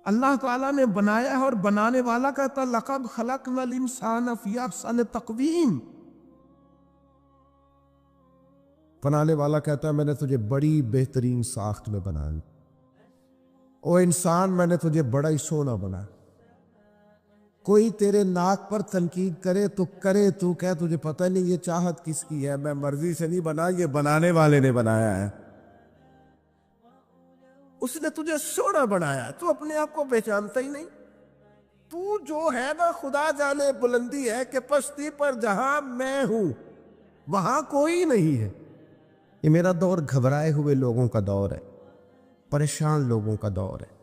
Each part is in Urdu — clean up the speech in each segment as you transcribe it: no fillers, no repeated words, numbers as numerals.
اللہ تعالیٰ نے بنایا ہے، اور بنانے والا کہتا لقد خلقنا الانسان فی احسن تقویم. بنانے والا کہتا ہے میں نے تجھے بڑی بہترین ساخت میں بنایا. او انسان میں نے تجھے بڑا ہی سونا بنایا. کوئی تیرے ناک پر تنقید کرے تو کرے، تو کہ تجھے پتہ نہیں یہ چاہت کس کی ہے، میں مرضی سے نہیں بنا، یہ بنانے والے نے بنایا ہے. اس نے تجھے سونا بنایا، تو اپنے آپ کو پہچانتا ہی نہیں. تو جو ہے نا، خدا جانے بلندی ہے کہ پستی پر جہاں میں ہوں وہاں کوئی نہیں ہے. یہ میرا دور گھبرائے ہوئے لوگوں کا دور ہے، پریشان لوگوں کا دور ہے.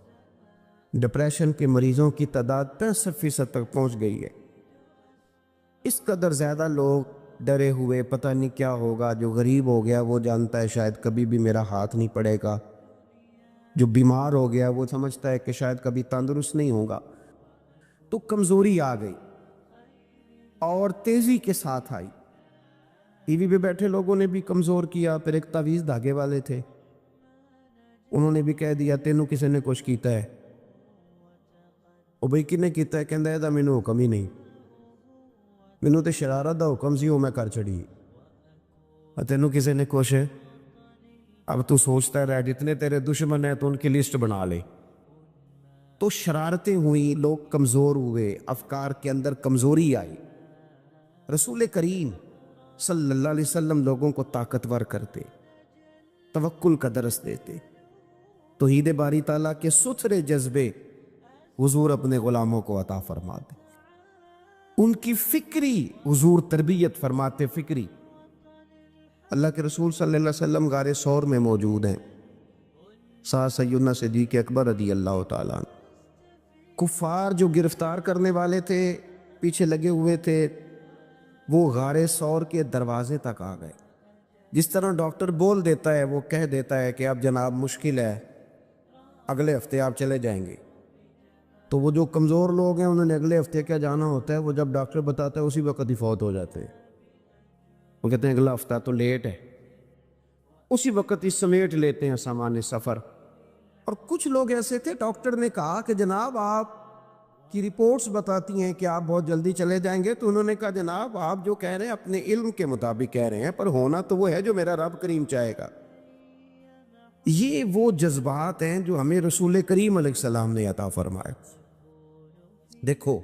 ڈپریشن کے مریضوں کی تعداد 65% تک پہنچ گئی ہے. اس قدر زیادہ لوگ ڈرے ہوئے، پتہ نہیں کیا ہوگا. جو غریب ہو گیا وہ جانتا ہے شاید کبھی بھی میرا ہاتھ نہیں پڑے گا. جو بیمار ہو گیا وہ سمجھتا ہے کہ شاید کبھی تندرست نہیں ہوگا. تو کمزوری آ گئی اور تیزی کے ساتھ آئی. ٹی وی پہ بیٹھے لوگوں نے بھی کمزور کیا. پھر ایک تعویذ دھاگے والے تھے، انہوں نے بھی کہہ دیا تینوں کسی نے کچھ کیتا ہے. او بھئی کنے کیتا ہے؟ کہندا ہے مینوں حکم ہی نہیں، مینوں تے شرارت دا حکم سی، وہ میں کر چھڑی. تینوں کسی نے کچھ ہے؟ اب تو سوچتا ہے جتنے تیرے دشمن ہیں تو ان کی لسٹ بنا لے. تو شرارتیں ہوئیں، لوگ کمزور ہوئے، افکار کے اندر کمزوری آئی. رسول کریم صلی اللہ علیہ وسلم لوگوں کو طاقتور کرتے، توکل کا درس دیتے. توحید باری تعالیٰ کے ستھرے جذبے حضور اپنے غلاموں کو عطا فرماتے. ان کی فکری حضور تربیت فرماتے. فکری اللہ کے رسول صلی اللہ علیہ وسلم غار ثور میں موجود ہیں. سیدنا صدیق اکبر رضی اللہ تعالیٰ عنہ. کفار جو گرفتار کرنے والے تھے، پیچھے لگے ہوئے تھے، وہ غار ثور کے دروازے تک آ گئے. جس طرح ڈاکٹر بول دیتا ہے، وہ کہہ دیتا ہے کہ اب جناب مشکل ہے، اگلے ہفتے آپ چلے جائیں گے. تو وہ جو کمزور لوگ ہیں انہوں نے اگلے ہفتے کیا جانا ہوتا ہے، وہ جب ڈاکٹر بتاتا ہے اسی وقت ہی فوت ہو جاتے ہیں. وہ کہتے ہیں اگلا ہفتہ تو لیٹ ہے، اسی وقت ہی سمیٹ لیتے ہیں سامان سفر. اور کچھ لوگ ایسے تھے، ڈاکٹر نے کہا کہ جناب آپ کی رپورٹس بتاتی ہیں کہ آپ بہت جلدی چلے جائیں گے. تو انہوں نے کہا جناب آپ جو کہہ رہے ہیں اپنے علم کے مطابق کہہ رہے ہیں، پر ہونا تو وہ ہے جو میرا رب کریم چاہے گا. یہ وہ جذبات ہیں جو ہمیں رسول کریم علیہ السلام نے عطا فرمائے. دیکھو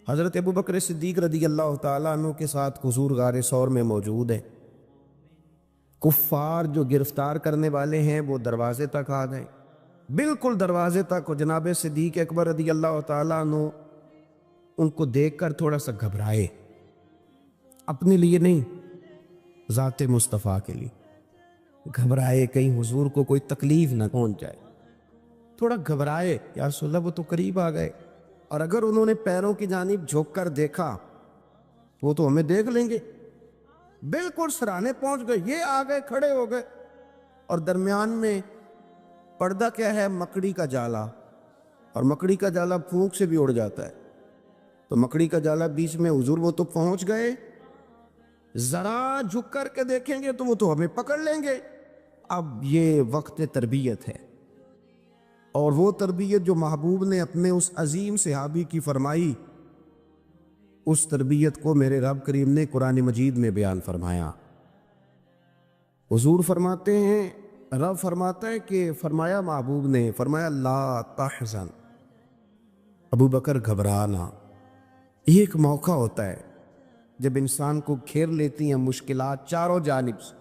حضرت ابو بکر صدیق رضی اللہ تعالیٰ عنہ کے ساتھ حضور غار ثور میں موجود ہیں. کفار جو گرفتار کرنے والے ہیں وہ دروازے تک آ گئے، بالکل دروازے تک. جناب صدیق اکبر رضی اللہ تعالیٰ عنہ ان کو دیکھ کر تھوڑا سا گھبرائے. اپنے لیے نہیں، ذات مصطفیٰ کے لیے گھبرائے، کہیں حضور کو کوئی تکلیف نہ پہنچ جائے. تھوڑا گھبرائے، یا رسول اللہ وہ تو قریب آ گئے، اور اگر انہوں نے پیروں کی جانب جھک کر دیکھا وہ تو ہمیں دیکھ لیں گے. بالکل سرانے پہنچ گئے، یہ آ گئے، کھڑے ہو گئے. اور درمیان میں پردہ کیا ہے؟ مکڑی کا جالا. اور مکڑی کا جالا پھونک سے بھی اڑ جاتا ہے. تو مکڑی کا جالا بیچ میں. حضور وہ تو پہنچ گئے، ذرا جھک کر کے دیکھیں گے تو وہ تو ہمیں پکڑ لیں گے. اب یہ وقت تربیت ہے، اور وہ تربیت جو محبوب نے اپنے اس عظیم صحابی کی فرمائی، اس تربیت کو میرے رب کریم نے قرآن مجید میں بیان فرمایا. حضور فرماتے ہیں، رب فرماتا ہے کہ فرمایا محبوب نے، فرمایا لا تحزن، ابو بکر گھبرانا. یہ ایک موقع ہوتا ہے جب انسان کو گھیر لیتی ہیں مشکلات چاروں جانب سے،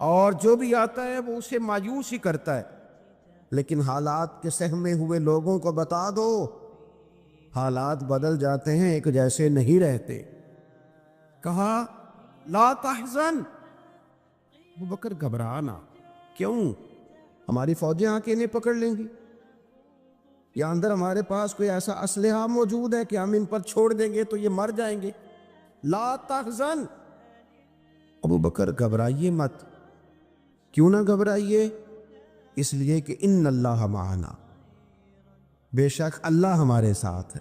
اور جو بھی آتا ہے وہ اسے مایوس ہی کرتا ہے. لیکن حالات کے سہمے ہوئے لوگوں کو بتا دو، حالات بدل جاتے ہیں، ایک جیسے نہیں رہتے. کہا لا تحزن، ابو بکر گھبرانا. کیوں؟ ہماری فوجیں آ کے انہیں پکڑ لیں گی، یا اندر ہمارے پاس کوئی ایسا اسلحہ موجود ہے کہ ہم ان پر چھوڑ دیں گے تو یہ مر جائیں گے. لا تحزن، ابو بکر گھبرائیے مت. کیوں نہ گھبرائیے؟ اس لیے کہ ان اللہ معنا، بے شک اللہ ہمارے ساتھ ہے.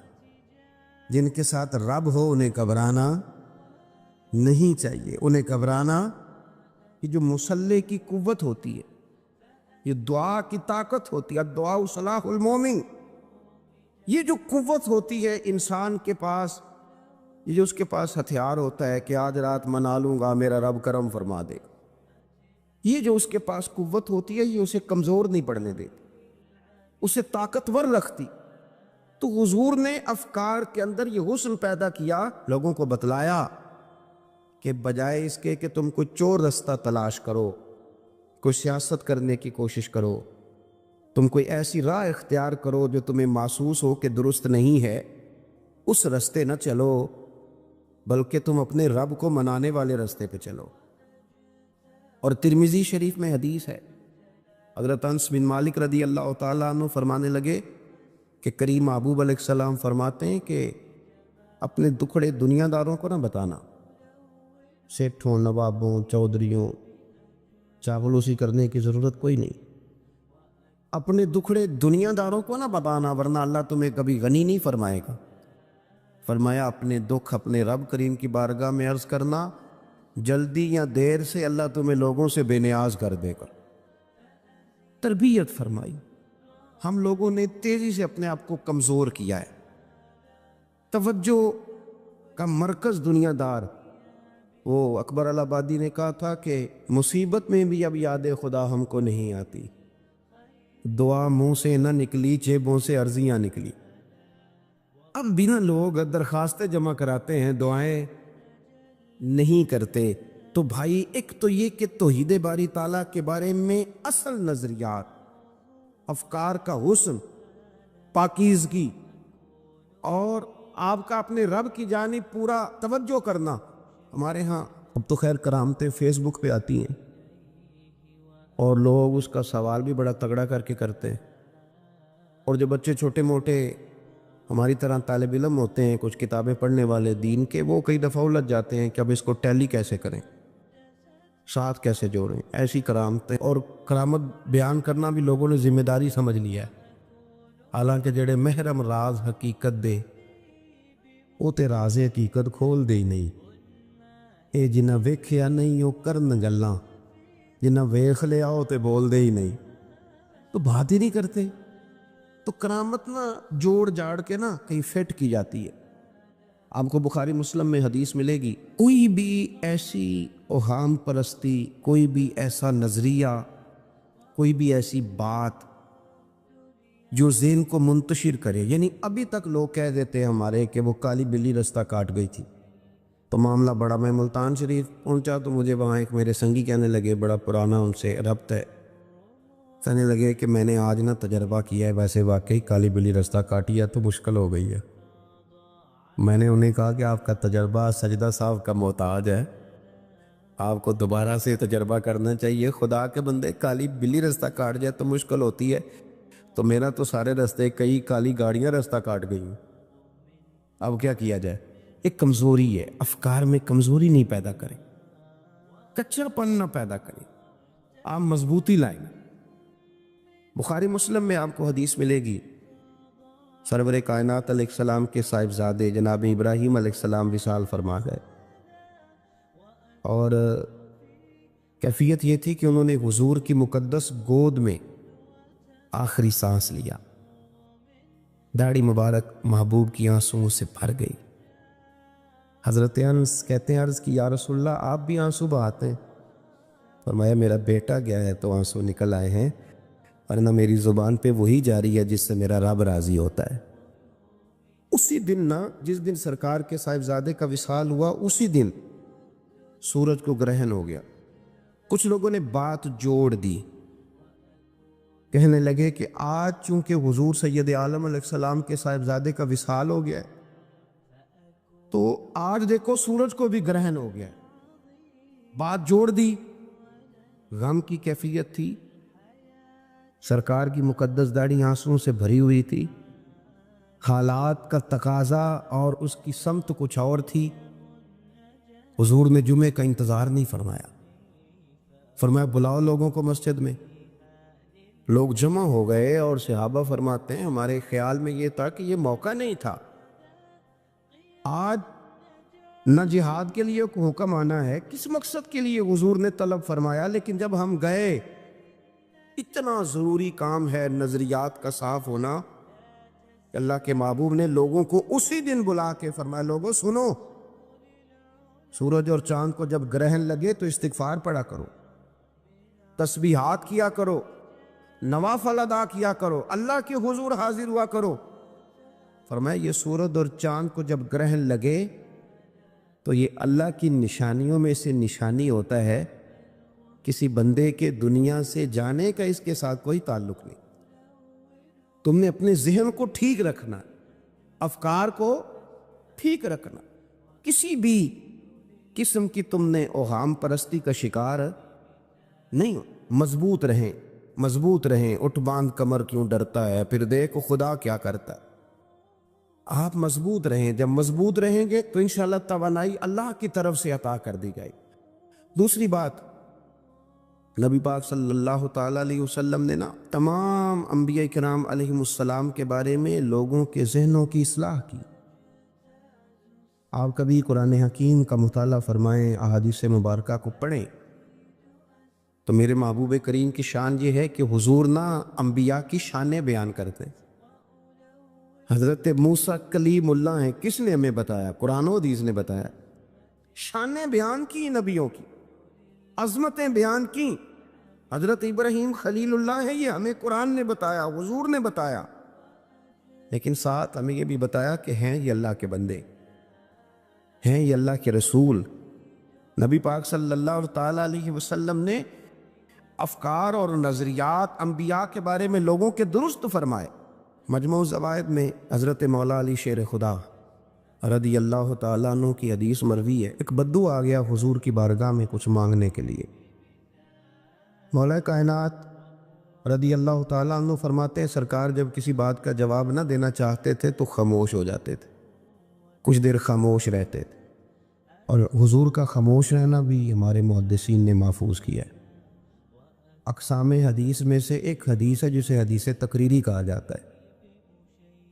جن کے ساتھ رب ہو انہیں گھبرانا نہیں چاہیے. انہیں گھبرانا، یہ جو مسلح کی قوت ہوتی ہے، یہ دعا کی طاقت ہوتی ہے، دعا صلاح المومن. یہ جو قوت ہوتی ہے انسان کے پاس، یہ جو اس کے پاس ہتھیار ہوتا ہے کہ آج رات منا لوں گا میرا رب کرم فرما دے گا، یہ جو اس کے پاس قوت ہوتی ہے یہ اسے کمزور نہیں پڑنے دیتی، اسے طاقتور رکھتی. تو حضور نے افکار کے اندر یہ حسن پیدا کیا، لوگوں کو بتلایا کہ بجائے اس کے کہ تم کوئی چور رستہ تلاش کرو، کوئی سیاست کرنے کی کوشش کرو، تم کوئی ایسی راہ اختیار کرو جو تمہیں محسوس ہو کہ درست نہیں ہے، اس رستے نہ چلو، بلکہ تم اپنے رب کو منانے والے رستے پہ چلو. اور ترمذی شریف میں حدیث ہے، حضرت انس بن مالک رضی اللہ تعالیٰ عنہ فرمانے لگے کہ کریم محبوب علیہ السلام فرماتے ہیں کہ اپنے دکھڑے دنیا داروں کو نہ بتانا، سیٹھوں، نوابوں، چودھریوں، چاولوسی کرنے کی ضرورت کوئی نہیں. اپنے دکھڑے دنیا داروں کو نہ بتانا ورنہ اللہ تمہیں کبھی غنی نہیں فرمائے گا. فرمایا اپنے دکھ اپنے رب کریم کی بارگاہ میں عرض کرنا، جلدی یا دیر سے اللہ تمہیں لوگوں سے بے نیاز کر دے گا. تربیت فرمائی. ہم لوگوں نے تیزی سے اپنے آپ کو کمزور کیا ہے. توجہ کا مرکز دنیا دار. وہ اکبر الہآبادی نے کہا تھا کہ مصیبت میں بھی اب یاد خدا ہم کو نہیں آتی، دعا منہ سے نہ نکلی جیبوں سے عرضیاں نکلی. اب بنا لوگ درخواستیں جمع کراتے ہیں، دعائیں نہیں کرتے. تو بھائی ایک تو یہ کہ توحید باری تعالیٰ کے بارے میں اصل نظریات، افکار کا حسن، پاکیزگی، اور آپ کا اپنے رب کی جانب پورا توجہ کرنا. ہمارے ہاں اب تو خیر کرامتیں فیس بک پہ آتی ہیں اور لوگ اس کا سوال بھی بڑا تگڑا کر کے کرتے ہیں. اور جو بچے چھوٹے موٹے ہماری طرح طالب علم ہوتے ہیں، کچھ کتابیں پڑھنے والے دین کے، وہ کئی دفعہ الجھ جاتے ہیں کہ اب اس کو ٹیلی کیسے کریں، ساتھ کیسے جوڑیں. ایسی کرامتیں اور کرامت بیان کرنا بھی لوگوں نے ذمہ داری سمجھ لیا ہے. حالانکہ جڑے محرم راز حقیقت دے وہ تے راز حقیقت کھول دے ہی نہیں. اے جنہ ویکھیا نہیں وہ کرن گلاں، جنہ ویکھ لیا وہ تے بول دے ہی نہیں. تو بات ہی نہیں کرتے. تو کرامت نا جوڑ جاڑ کے نا کہیں فٹ کی جاتی ہے. آپ کو بخاری مسلم میں حدیث ملے گی، کوئی بھی ایسی اوہام پرستی، کوئی بھی ایسا نظریہ، کوئی بھی ایسی بات جو ذہن کو منتشر کرے. یعنی ابھی تک لوگ کہہ دیتے ہیں ہمارے کہ وہ کالی بلی رستہ کاٹ گئی تھی. تو معاملہ بڑا، میں ملتان شریف پہنچا تو مجھے وہاں ایک میرے سنگی کہنے لگے، بڑا پرانا ان سے ربط ہے، کہنے لگے کہ میں نے آج نہ تجربہ کیا ہے، ویسے واقعی کالی بلی رستہ کاٹی ہے تو مشکل ہو گئی ہے. میں نے انہیں کہا کہ آپ کا تجربہ سجدہ صاحب کا محتاج ہے، آپ کو دوبارہ سے تجربہ کرنا چاہیے. خدا کے بندے، کالی بلی رستہ کاٹ جائے تو مشکل ہوتی ہے، تو میرا تو سارے رستے، کئی کالی گاڑیاں رستہ کاٹ گئی ہیں. اب کیا کیا جائے؟ ایک کمزوری ہے، افکار میں کمزوری نہیں پیدا کریں، کچا پن نہ پیدا کریں، آپ مضبوطی لائیں. بخاری مسلم میں آپ کو حدیث ملے گی، سرور کائنات علیہ السلام کے صاحبزادے جناب ابراہیم علیہ السلام وصال فرما گئے، اور کیفیت یہ تھی کہ انہوں نے حضور کی مقدس گود میں آخری سانس لیا. داڑھی مبارک محبوب کی آنسوؤں سے بھر گئی. حضرت انس کہتے ہیں عرض کی یا رسول اللہ آپ بھی آنسو بہاتے ہیں؟ فرمایا میرا بیٹا گیا ہے تو آنسو نکل آئے ہیں، ورنہ میری زبان پہ وہی جاری ہے جس سے میرا رب راضی ہوتا ہے. اسی دن نا، جس دن سرکار کے صاحبزادے کا وصال ہوا، اسی دن سورج کو گرہن ہو گیا. کچھ لوگوں نے بات جوڑ دی، کہنے لگے کہ آج چونکہ حضور سید عالم علیہ السلام کے صاحبزادے کا وصال ہو گیا ہے تو آج دیکھو سورج کو بھی گرہن ہو گیا ہے. بات جوڑ دی. غم کی کیفیت تھی، سرکار کی مقدس داڑھی آنسوؤں سے بھری ہوئی تھی، حالات کا تقاضا اور اس کی سمت کچھ اور تھی. حضور نے جمعے کا انتظار نہیں فرمایا، فرمایا بلاؤ لوگوں کو مسجد میں. لوگ جمع ہو گئے اور صحابہ فرماتے ہیں ہمارے خیال میں یہ تھا کہ یہ موقع نہیں تھا. آج نہ جہاد کے لیے کوئی حکم آنا ہے، کس مقصد کے لیے حضور نے طلب فرمایا، لیکن جب ہم گئے اتنا ضروری کام ہے نظریات کا صاف ہونا کہ اللہ کے محبوب نے لوگوں کو اسی دن بلا کے فرمایا لوگوں سنو، سورج اور چاند کو جب گرہن لگے تو استغفار پڑھا کرو، تسبیحات کیا کرو، نوافل ادا کیا کرو، اللہ کے حضور حاضر ہوا کرو۔ فرمایا یہ سورج اور چاند کو جب گرہن لگے تو یہ اللہ کی نشانیوں میں سے نشانی ہوتا ہے، کسی بندے کے دنیا سے جانے کا اس کے ساتھ کوئی تعلق نہیں۔ تم نے اپنے ذہن کو ٹھیک رکھنا، افکار کو ٹھیک رکھنا، کسی بھی قسم کی تم نے اوہام پرستی کا شکار نہیں ہو۔ مضبوط رہیں، مضبوط رہیں، اٹھ باندھ کمر کیوں ڈرتا ہے، پھر دیکھو خدا کیا کرتا ہے۔ آپ مضبوط رہیں، جب مضبوط رہیں گے تو انشاءاللہ توانائی اللہ کی طرف سے عطا کر دی جائے۔ دوسری بات، نبی پاک صلی اللہ تعالیٰ علیہ وسلم نے تمام انبیاء کرام علیہم السلام کے بارے میں لوگوں کے ذہنوں کی اصلاح کی۔ آپ کبھی قرآن حکیم کا مطالعہ فرمائیں، احادیث مبارکہ کو پڑھیں تو میرے محبوب کریم کی شان یہ ہے کہ حضور انبیاء کی شانیں بیان کرتے ہیں۔ حضرت موسیٰ کلیم اللہ ہیں، کس نے ہمیں بتایا؟ قرآن و حدیث نے بتایا۔ شانیں بیان کی نبیوں کی، عظمتیں بیان کی۔ حضرت ابراہیم خلیل اللہ ہے، یہ ہمیں قرآن نے بتایا، حضور نے بتایا، لیکن ساتھ ہمیں یہ بھی بتایا کہ ہیں یہ اللہ کے بندے، ہیں یہ اللہ کے رسول۔ نبی پاک صلی اللہ تعالیٰ علیہ وسلم نے افکار اور نظریات انبیاء کے بارے میں لوگوں کے درست فرمائے۔ مجموع الزوائد میں حضرت مولا علی شیر خدا رضی اللہ تعالیٰ عنہ کی حدیث مروی ہے، ایک بدو آ گیا حضور کی بارگاہ میں کچھ مانگنے کے لیے۔ مولا کائنات رضی اللہ تعالیٰ عنہ فرماتے ہیں سرکار جب کسی بات کا جواب نہ دینا چاہتے تھے تو خاموش ہو جاتے تھے، کچھ دیر خاموش رہتے تھے، اور حضور کا خاموش رہنا بھی ہمارے محدثین نے محفوظ کیا ہے۔ اقسام حدیث میں سے ایک حدیث ہے جسے حدیث تقریری کہا جاتا ہے،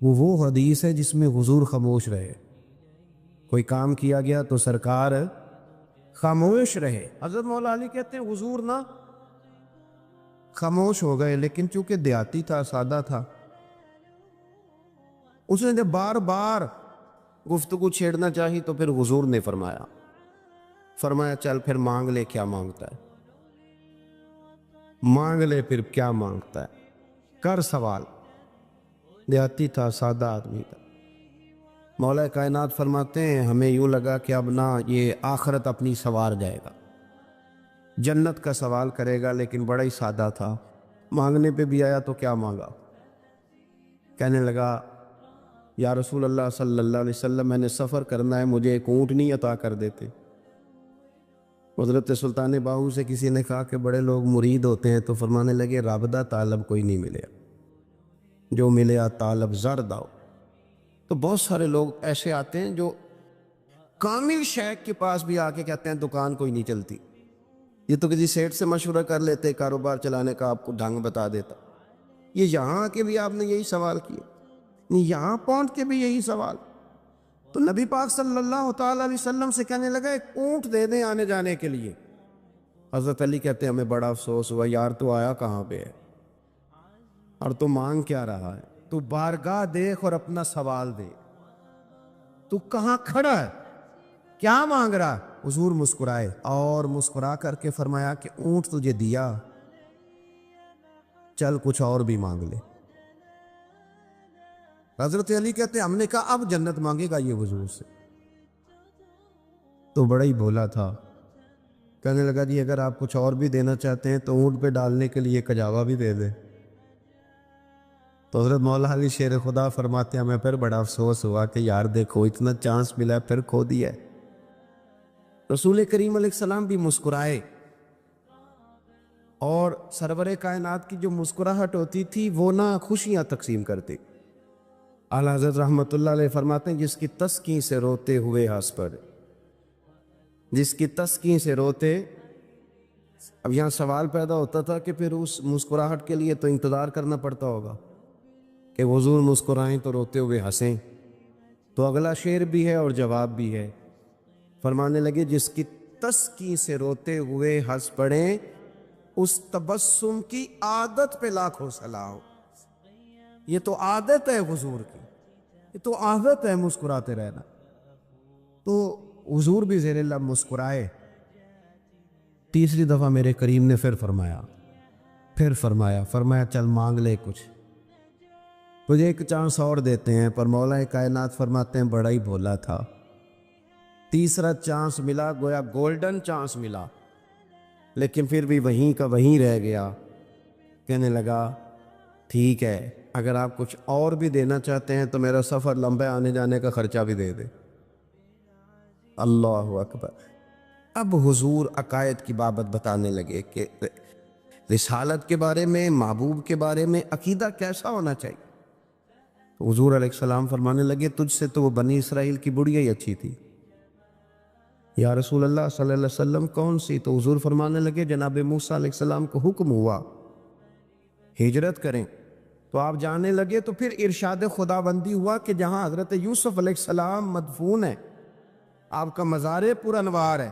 وہ حدیث ہے جس میں حضور خاموش رہے، کوئی کام کیا گیا تو سرکار خاموش رہے۔ حضرت مولا علی کہتے ہیں حضور خاموش ہو گئے، لیکن چونکہ دیہاتی تھا، سادہ تھا، اس نے جب بار بار گفتگو چھیڑنا چاہی تو پھر حضور نے فرمایا چل پھر مانگ لے کیا مانگتا ہے، مانگ لے پھر کیا مانگتا ہے، کر سوال۔ دیہاتی تھا، سادہ آدمی تھا۔ مولا کائنات فرماتے ہیں ہمیں یوں لگا کہ اب یہ آخرت اپنی سوار جائے گا، جنت کا سوال کرے گا، لیکن بڑا ہی سادہ تھا۔ مانگنے پہ بھی آیا تو کیا مانگا؟ کہنے لگا یا رسول اللہ صلی اللہ علیہ وسلم میں نے سفر کرنا ہے، مجھے ایک اونٹنی عطا کر دیتے۔ حضرت سلطان باہو سے کسی نے کہا کہ بڑے لوگ مرید ہوتے ہیں، تو فرمانے لگے رابطہ طالب کوئی نہیں ملے، جو ملیا طالب زرد آؤ۔ تو بہت سارے لوگ ایسے آتے ہیں جو کامل شیخ کے پاس بھی آ کے کہتے ہیں دکان کوئی نہیں چلتی، یہ تو کسی سیٹ سے مشورہ کر لیتے، کاروبار چلانے کا آپ کو ڈھنگ بتا دیتا۔ یہ یہاں آ کے بھی آپ نے یہی سوال کیا، یہاں پہنچ کے بھی یہی سوال۔ تو نبی پاک صلی اللہ تعالیٰ علیہ وسلم سے کہنے لگا ایک اونٹ دے دیں آنے جانے کے لیے۔ حضرت علی کہتے ہیں ہمیں بڑا افسوس ہوا، یار تو آیا کہاں پہ ہے اور تو مانگ کیا رہا ہے؟ تو بارگاہ دیکھ اور اپنا سوال دے، تو کہاں کھڑا ہے، کیا مانگ رہا؟ حضور مسکرائے اور مسکرا کر کے فرمایا کہ اونٹ تجھے دیا، چل کچھ اور بھی مانگ لے۔ حضرت علی کہتے ہیں ہم نے کہا اب جنت مانگے گا یہ حضور سے؟ تو بڑا ہی بھولا تھا، کہنے لگا جی اگر آپ کچھ اور بھی دینا چاہتے ہیں تو اونٹ پہ ڈالنے کے لیے کجاوا بھی دے دیں۔ تو حضرت مولا علی شیر خدا فرماتے ہیں ہمیں پھر بڑا افسوس ہوا کہ یار دیکھو اتنا چانس ملا پھر کھو دیا ہے۔ رسول کریم علیہ السلام بھی مسکرائے، اور سرور کائنات کی جو مسکراہٹ ہوتی تھی وہ خوشیاں تقسیم کرتے۔ اعلیٰ حضرت رحمت اللہ علیہ فرماتے ہیں جس کی تسکین سے روتے ہوئے ہنس پڑے، جس کی تسکین سے روتے۔ اب یہاں سوال پیدا ہوتا تھا کہ پھر اس مسکراہٹ کے لیے تو انتظار کرنا پڑتا ہوگا کہ حضور مسکرائیں تو روتے ہوئے ہنسیں، تو اگلا شعر بھی ہے اور جواب بھی ہے۔ فرمانے لگے جس کی تسکین سے روتے ہوئے ہنس پڑیں اس تبسم کی عادت پہ لاکھوں صلاح ہو۔ یہ تو عادت ہے حضور کی، یہ تو عادت ہے مسکراتے رہنا۔ تو حضور بھی زیر لب مسکرائے۔ تیسری دفعہ میرے کریم نے پھر فرمایا چل مانگ لے کچھ، تجھے ایک چانس اور دیتے ہیں۔ پر مولا کائنات فرماتے ہیں بڑا ہی بھولا تھا، تیسرا چانس ملا، گویا گولڈن چانس ملا، لیکن پھر بھی وہیں کا وہیں رہ گیا۔ کہنے لگا ٹھیک ہے، اگر آپ کچھ اور بھی دینا چاہتے ہیں تو میرا سفر لمبا آنے جانے کا خرچہ بھی دے دے۔ اللہ اکبر۔ اب حضور عقائد کی بابت بتانے لگے کہ رسالت کے بارے میں، محبوب کے بارے میں عقیدہ کیسا ہونا چاہیے۔ تو حضور علیہ السلام فرمانے لگے تجھ سے تو وہ بنی اسرائیل کی بڑھیا ہی اچھی تھی۔ یا رسول اللہ صلی اللہ علیہ وسلم کون سی؟ تو حضور فرمانے لگے جناب موسیٰ علیہ السلام کو حکم ہوا ہجرت کریں، تو آپ جانے لگے، تو پھر ارشاد خداوندی ہوا کہ جہاں حضرت یوسف علیہ السلام مدفون ہے، آپ کا مزار پر انوار ہے،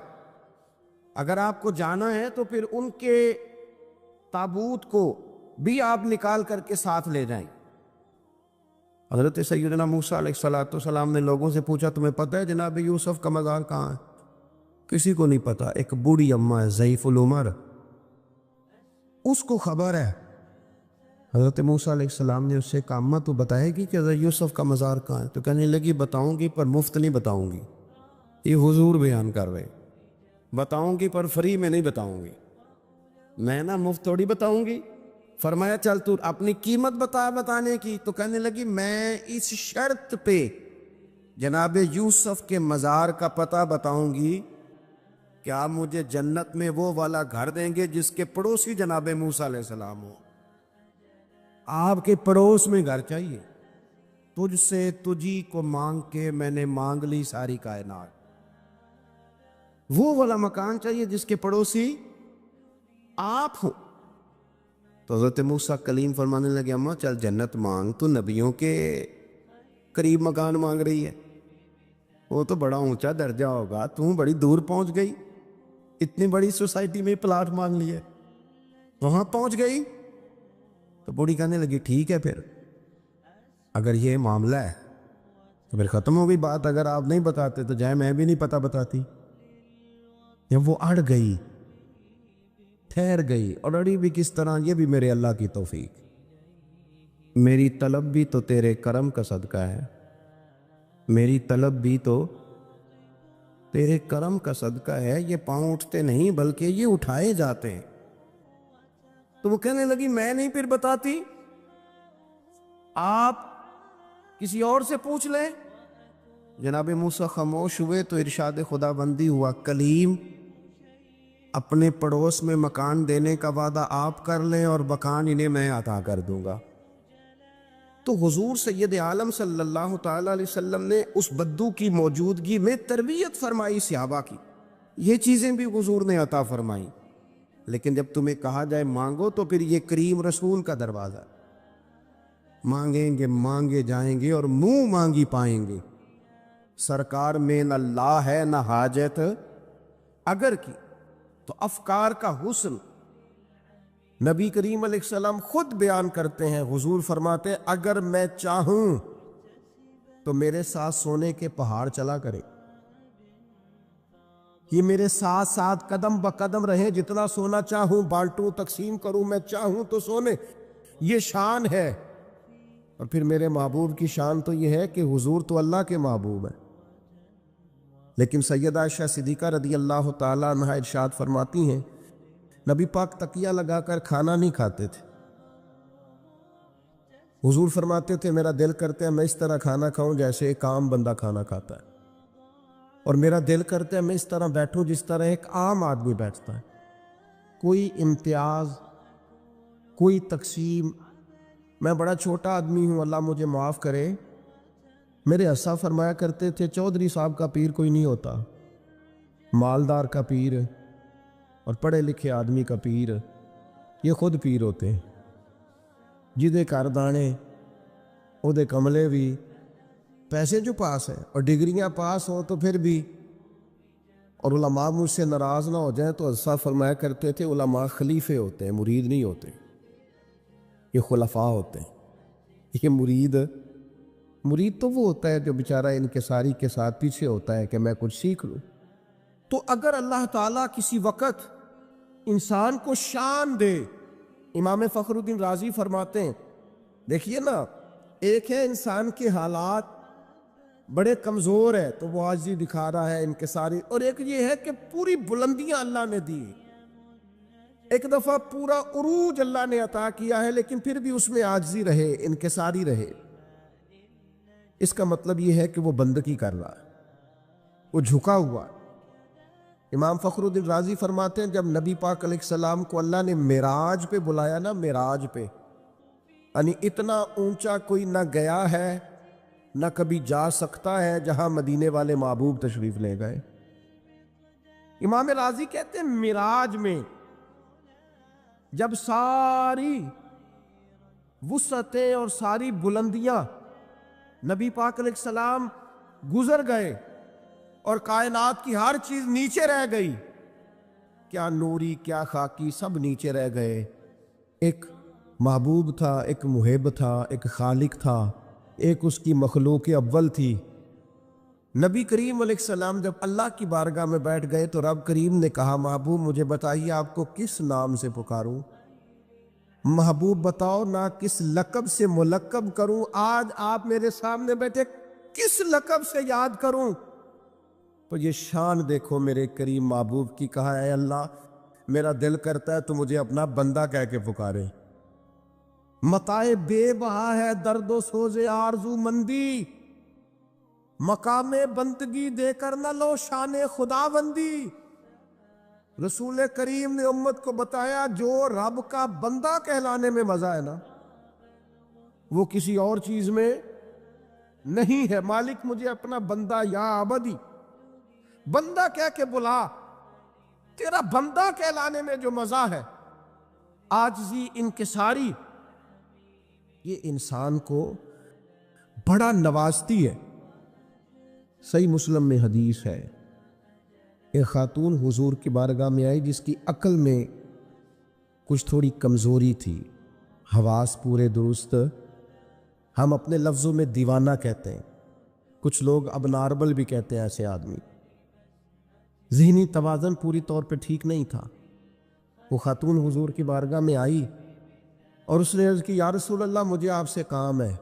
اگر آپ کو جانا ہے تو پھر ان کے تابوت کو بھی آپ نکال کر کے ساتھ لے جائیں۔ حضرت سیدنا موسیٰ علیہ السلام نے لوگوں سے پوچھا تمہیں پتہ ہے جناب یوسف کا مزار کہاں ہے؟ کسی کو نہیں پتا۔ ایک بوڑھی اماں ہے ضعیف العمر، اس کو خبر ہے۔ حضرت موسیٰ علیہ السلام نے اس سے کہا اماں تو بتائے گی کہ حضرت یوسف کا مزار کہاں ہے؟ تو کہنے لگی بتاؤں گی پر مفت نہیں بتاؤں گی، یہ حضور بیان کر رہے، بتاؤں گی پر فری میں نہیں بتاؤں گی، میں نا مفت تھوڑی بتاؤں گی۔ فرمایا چل تو اپنی قیمت بتا بتانے کی۔ تو کہنے لگی میں اس شرط پہ جناب یوسف کے مزار کا پتہ بتاؤں گی کہ آپ مجھے جنت میں وہ والا گھر دیں گے جس کے پڑوسی جناب موسیٰ علیہ السلام ہو۔ آپ کے پڑوس میں گھر چاہیے، تجھ سے تجھی کو مانگ کے میں نے مانگ لی ساری کائنات، وہ والا مکان چاہیے جس کے پڑوسی آپ ہوں۔ تو حضرت موسیٰ کلیم فرمانے لگے اماں چل جنت مانگ، تو نبیوں کے قریب مکان مانگ رہی ہے، وہ تو بڑا اونچا درجہ ہوگا، تو بڑی دور پہنچ گئی، اتنی بڑی سوسائٹی میں پلاٹ مانگ لیا، وہاں پہنچ گئی۔ تو بوڑھی کہنے لگی ٹھیک ہے پھر اگر یہ معاملہ ہے تو پھر ختم ہو گئی بات، اگر آپ نہیں بتاتے تو جائے میں بھی نہیں پتہ بتاتی۔ جب وہ اڑ گئی، ٹھہر گئی، اور اڑی بھی کس طرح، یہ بھی میرے اللہ کی توفیق، میری طلب بھی تو تیرے کرم کا صدقہ ہے، میری طلب بھی تو تیرے کرم کا صدقہ ہے، یہ پاؤں اٹھتے نہیں بلکہ یہ اٹھائے جاتے ہیں۔ تو وہ کہنے لگی میں نہیں پھر بتاتی، آپ کسی اور سے پوچھ لیں۔ جناب موسیٰ خاموش ہوئے تو ارشاد خداوندی ہوا کلیم اپنے پڑوس میں مکان دینے کا وعدہ آپ کر لیں اور مکان انہیں میں عطا کر دوں گا۔ تو حضور سید عالم صلی اللہ تعالی علیہ وسلم نے اس بدو کی موجودگی میں تربیت فرمائی صحابہ کی، یہ چیزیں بھی حضور نے عطا فرمائی۔ لیکن جب تمہیں کہا جائے مانگو تو پھر یہ کریم رسول کا دروازہ، مانگیں گے مانگے جائیں گے اور منہ مانگی پائیں گے۔ سرکار میں نہ لا ہے نہ حاجت اگر کی، تو افکار کا حسن نبی کریم علیہ السلام خود بیان کرتے ہیں۔ حضور فرماتے ہیں اگر میں چاہوں تو میرے ساتھ سونے کے پہاڑ چلا کرے، یہ میرے ساتھ ساتھ قدم بقدم رہے، جتنا سونا چاہوں بانٹوں تقسیم کروں، میں چاہوں تو سونے، یہ شان ہے۔ اور پھر میرے محبوب کی شان تو یہ ہے کہ حضور تو اللہ کے محبوب ہیں، لیکن سیدہ عائشہ صدیقہ رضی اللہ تعالیٰ عنہا ارشاد فرماتی ہیں نبی پاک تکیہ لگا کر کھانا نہیں کھاتے تھے۔ حضور فرماتے تھے میرا دل کرتا ہے میں اس طرح کھانا کھاؤں جیسے ایک عام بندہ کھانا کھاتا ہے، اور میرا دل کرتا ہے میں اس طرح بیٹھوں جس طرح ایک عام آدمی بیٹھتا ہے، کوئی امتیاز، کوئی تقسیم۔ میں بڑا چھوٹا آدمی ہوں، اللہ مجھے معاف کرے، میرے اسا فرمایا کرتے تھے چودھری صاحب کا پیر کوئی نہیں ہوتا، مالدار کا پیر اور پڑھے لکھے آدمی کا پیر یہ خود پیر ہوتے ہیں، جدے کر دانے او دے کملے بھی، پیسے جو پاس ہیں اور ڈگریاں پاس ہوں تو پھر بھی اور علماء مجھ سے ناراض نہ ہو جائیں تو حضرت فرمایا کرتے تھے علماء خلیفے ہوتے ہیں، مرید نہیں ہوتے، یہ خلفاء ہوتے ہیں۔ یہ مرید تو وہ ہوتا ہے جو بیچارہ انکساری کے ساتھ پیچھے ہوتا ہے کہ میں کچھ سیکھ لوں۔ تو اگر اللہ تعالیٰ کسی وقت انسان کو شان دے، امام فخر الدین رازی فرماتے ہیں، دیکھیے نا، ایک ہے انسان کے حالات بڑے کمزور ہے تو وہ عاجزی دکھا رہا ہے، انکساری، اور ایک یہ ہے کہ پوری بلندیاں اللہ نے دی، ایک دفعہ پورا عروج اللہ نے عطا کیا ہے لیکن پھر بھی اس میں عاجزی رہے، انکساری رہے۔ اس کا مطلب یہ ہے کہ وہ بندگی کر رہا ہے، وہ جھکا ہوا ہے۔ امام فخر الدین رازی فرماتے ہیں جب نبی پاک علیہ السلام کو اللہ نے معراج پہ بلایا نا، معراج پہ، یعنی اتنا اونچا کوئی نہ گیا ہے نہ کبھی جا سکتا ہے جہاں مدینے والے محبوب تشریف لے گئے۔ امام رازی کہتے ہیں معراج میں جب ساری وسعتیں اور ساری بلندیاں نبی پاک علیہ السلام گزر گئے اور کائنات کی ہر چیز نیچے رہ گئی، کیا نوری کیا خاکی سب نیچے رہ گئے، ایک محبوب تھا، ایک محب تھا، ایک خالق تھا، ایک اس کی مخلوق اول تھی۔ نبی کریم علیہ السلام جب اللہ کی بارگاہ میں بیٹھ گئے تو رب کریم نے کہا محبوب مجھے بتائیے آپ کو کس نام سے پکاروں، محبوب بتاؤ نہ کس لقب سے ملقب کروں، آج آپ میرے سامنے بیٹھے کس لقب سے یاد کروں؟ تو یہ شان دیکھو میرے کریم محبوب کی، کہا اے اللہ میرا دل کرتا ہے تو مجھے اپنا بندہ کہہ کے پکارے، متائے بے بہا ہے درد و سوز آرزو مندی، مقام بندگی دے کر نہ لو شان خدا بندی۔ رسول کریم نے امت کو بتایا جو رب کا بندہ کہلانے میں مزہ ہے نا وہ کسی اور چیز میں نہیں ہے۔ مالک مجھے اپنا بندہ یا عبدی، بندہ کہہ کے بلا، تیرا بندہ کہلانے میں جو مزہ ہے، عاجزی انکساری، یہ انسان کو بڑا نوازتی ہے۔ صحیح مسلم میں حدیث ہے، ایک خاتون حضور کی بارگاہ میں آئی جس کی عقل میں کچھ تھوڑی کمزوری تھی، حواس پورے درست، ہم اپنے لفظوں میں دیوانہ کہتے ہیں، کچھ لوگ اب نارمل بھی کہتے ہیں ایسے آدمی، ذہنی توازن پوری طور پہ ٹھیک نہیں تھا۔ وہ خاتون حضور کی بارگاہ میں آئی اور اس نے عرض کی یا رسول اللہ مجھے آپ سے کام ہے۔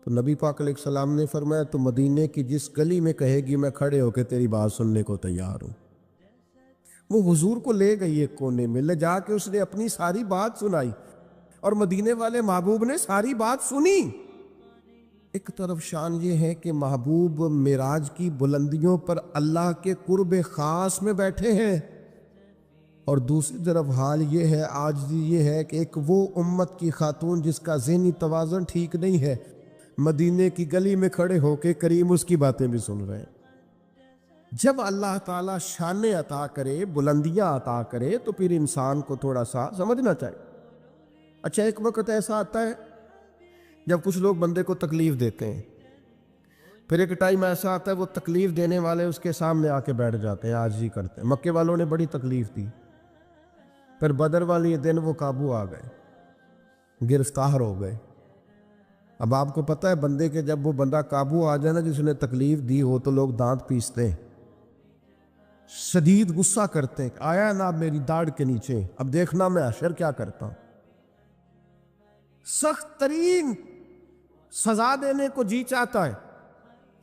تو نبی پاک علیہ السلام نے فرمایا تو مدینے کی جس گلی میں کہے گی میں کھڑے ہو کے تیری بات سننے کو تیار ہوں۔ وہ حضور کو لے گئی ایک کونے میں، لے جا کے اس نے اپنی ساری بات سنائی اور مدینے والے محبوب نے ساری بات سنی۔ ایک طرف شان یہ ہے کہ محبوب معراج کی بلندیوں پر اللہ کے قرب خاص میں بیٹھے ہیں، اور دوسری طرف حال یہ ہے، عاجزی یہ ہے کہ ایک وہ امت کی خاتون جس کا ذہنی توازن ٹھیک نہیں ہے، مدینے کی گلی میں کھڑے ہو کے کریم اس کی باتیں بھی سن رہے ہیں۔ جب اللہ تعالیٰ شان عطا کرے، بلندیاں عطا کرے تو پھر انسان کو تھوڑا سا سمجھنا چاہیے۔ اچھا ایک وقت ایسا آتا ہے جب کچھ لوگ بندے کو تکلیف دیتے ہیں، پھر ایک ٹائم ایسا آتا ہے وہ تکلیف دینے والے اس کے سامنے آ کے بیٹھ جاتے ہیں، عاجزی کرتے ہیں۔ مکے والوں نے بڑی تکلیف دی، پھر بدر والی دن وہ قابو آ گئے، گرفتار ہو گئے۔ اب آپ کو پتہ ہے بندے کے جب وہ بندہ قابو آ جائے نا جس نے تکلیف دی ہو تو لوگ دانت پیستے ہیں، شدید غصہ کرتے ہیں، آیا نا میری داڑھ کے نیچے، اب دیکھنا میں حشر کیا کرتا ہوں۔ سخت ترین سزا دینے کو جی چاہتا ہے،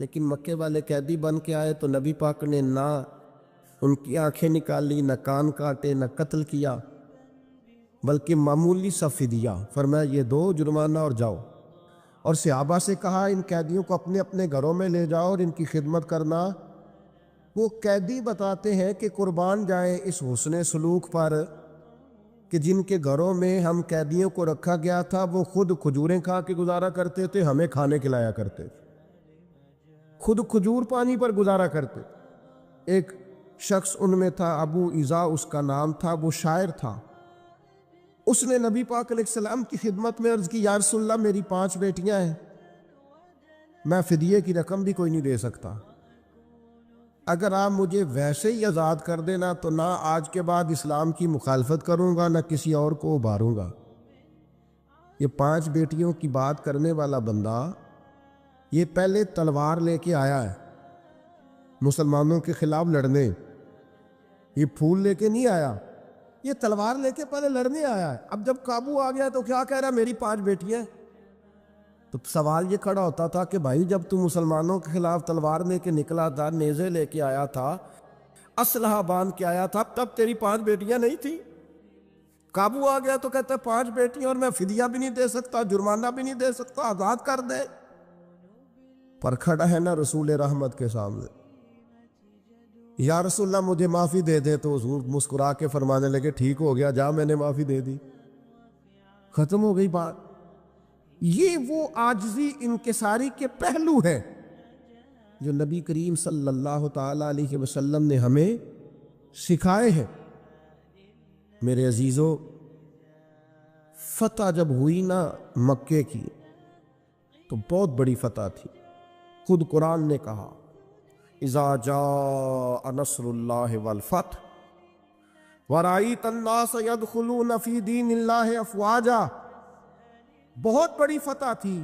لیکن مکے والے قیدی بن کے آئے تو نبی پاک نے نہ ان کی آنکھیں نکالی، نہ کان کاٹے، نہ قتل کیا، بلکہ معمولی سا فدیہ فرمایا یہ دو جرمانہ اور جاؤ، اور صحابہ سے کہا ان قیدیوں کو اپنے اپنے گھروں میں لے جاؤ اور ان کی خدمت کرنا۔ وہ قیدی بتاتے ہیں کہ قربان جائیں اس حسن سلوک پر کہ جن کے گھروں میں ہم قیدیوں کو رکھا گیا تھا وہ خود کھجوریں کھا کے گزارا کرتے تھے، ہمیں کھانے کھلایا کرتے تھے، خود کھجور پانی پر گزارا کرتے۔ ایک شخص ان میں تھا، ابو ایذا اس کا نام تھا، وہ شاعر تھا، اس نے نبی پاک علیہ السلام کی خدمت میں عرض کی یا رسول اللہ میری 5 بیٹیاں ہیں، میں فدیے کی رقم بھی کوئی نہیں دے سکتا، اگر آپ مجھے ویسے ہی آزاد کر دینا تو نہ آج کے بعد اسلام کی مخالفت کروں گا نہ کسی اور کو ابھاروں گا۔ یہ 5 بیٹیوں کی بات کرنے والا بندہ یہ پہلے تلوار لے کے آیا ہے مسلمانوں کے خلاف لڑنے، یہ پھول لے کے نہیں آیا، یہ تلوار لے کے پہلے لڑنے آیا ہے۔ اب جب قابو آ گیا تو کیا کہہ رہا ہے؟ میری 5 بیٹیاں۔ تو سوال یہ کھڑا ہوتا تھا کہ بھائی جب تم مسلمانوں کے خلاف تلوار لے کے نکلا تھا، نیزے لے کے آیا تھا، اسلحہ باندھ کے آیا تھا، تب تیری 5 بیٹیاں نہیں تھی؟ قابو آ گیا تو کہتا ہے 5 بیٹیاں اور میں فدیہ بھی نہیں دے سکتا، جرمانہ بھی نہیں دے سکتا، آزاد کر دے۔ پر کھڑا ہے نا رسول رحمت کے سامنے، یا رسول اللہ مجھے معافی دے دے، تو حضور مسکرا کے فرمانے لگے ٹھیک ہو گیا، جا میں نے معافی دے دی، ختم ہو گئی بات۔ یہ وہ عاجزی انکساری کے پہلو ہیں جو نبی کریم صلی اللہ تعالی علیہ وسلم نے ہمیں سکھائے ہیں۔ میرے عزیزو، فتح جب ہوئی نا مکے کی تو بہت بڑی فتح تھی۔ خود قرآن نے کہا اذا جاء نصر اللہ والفتح ورأیت الناس يدخلون فی دین اللہ افواجا، بہت بڑی فتح تھی،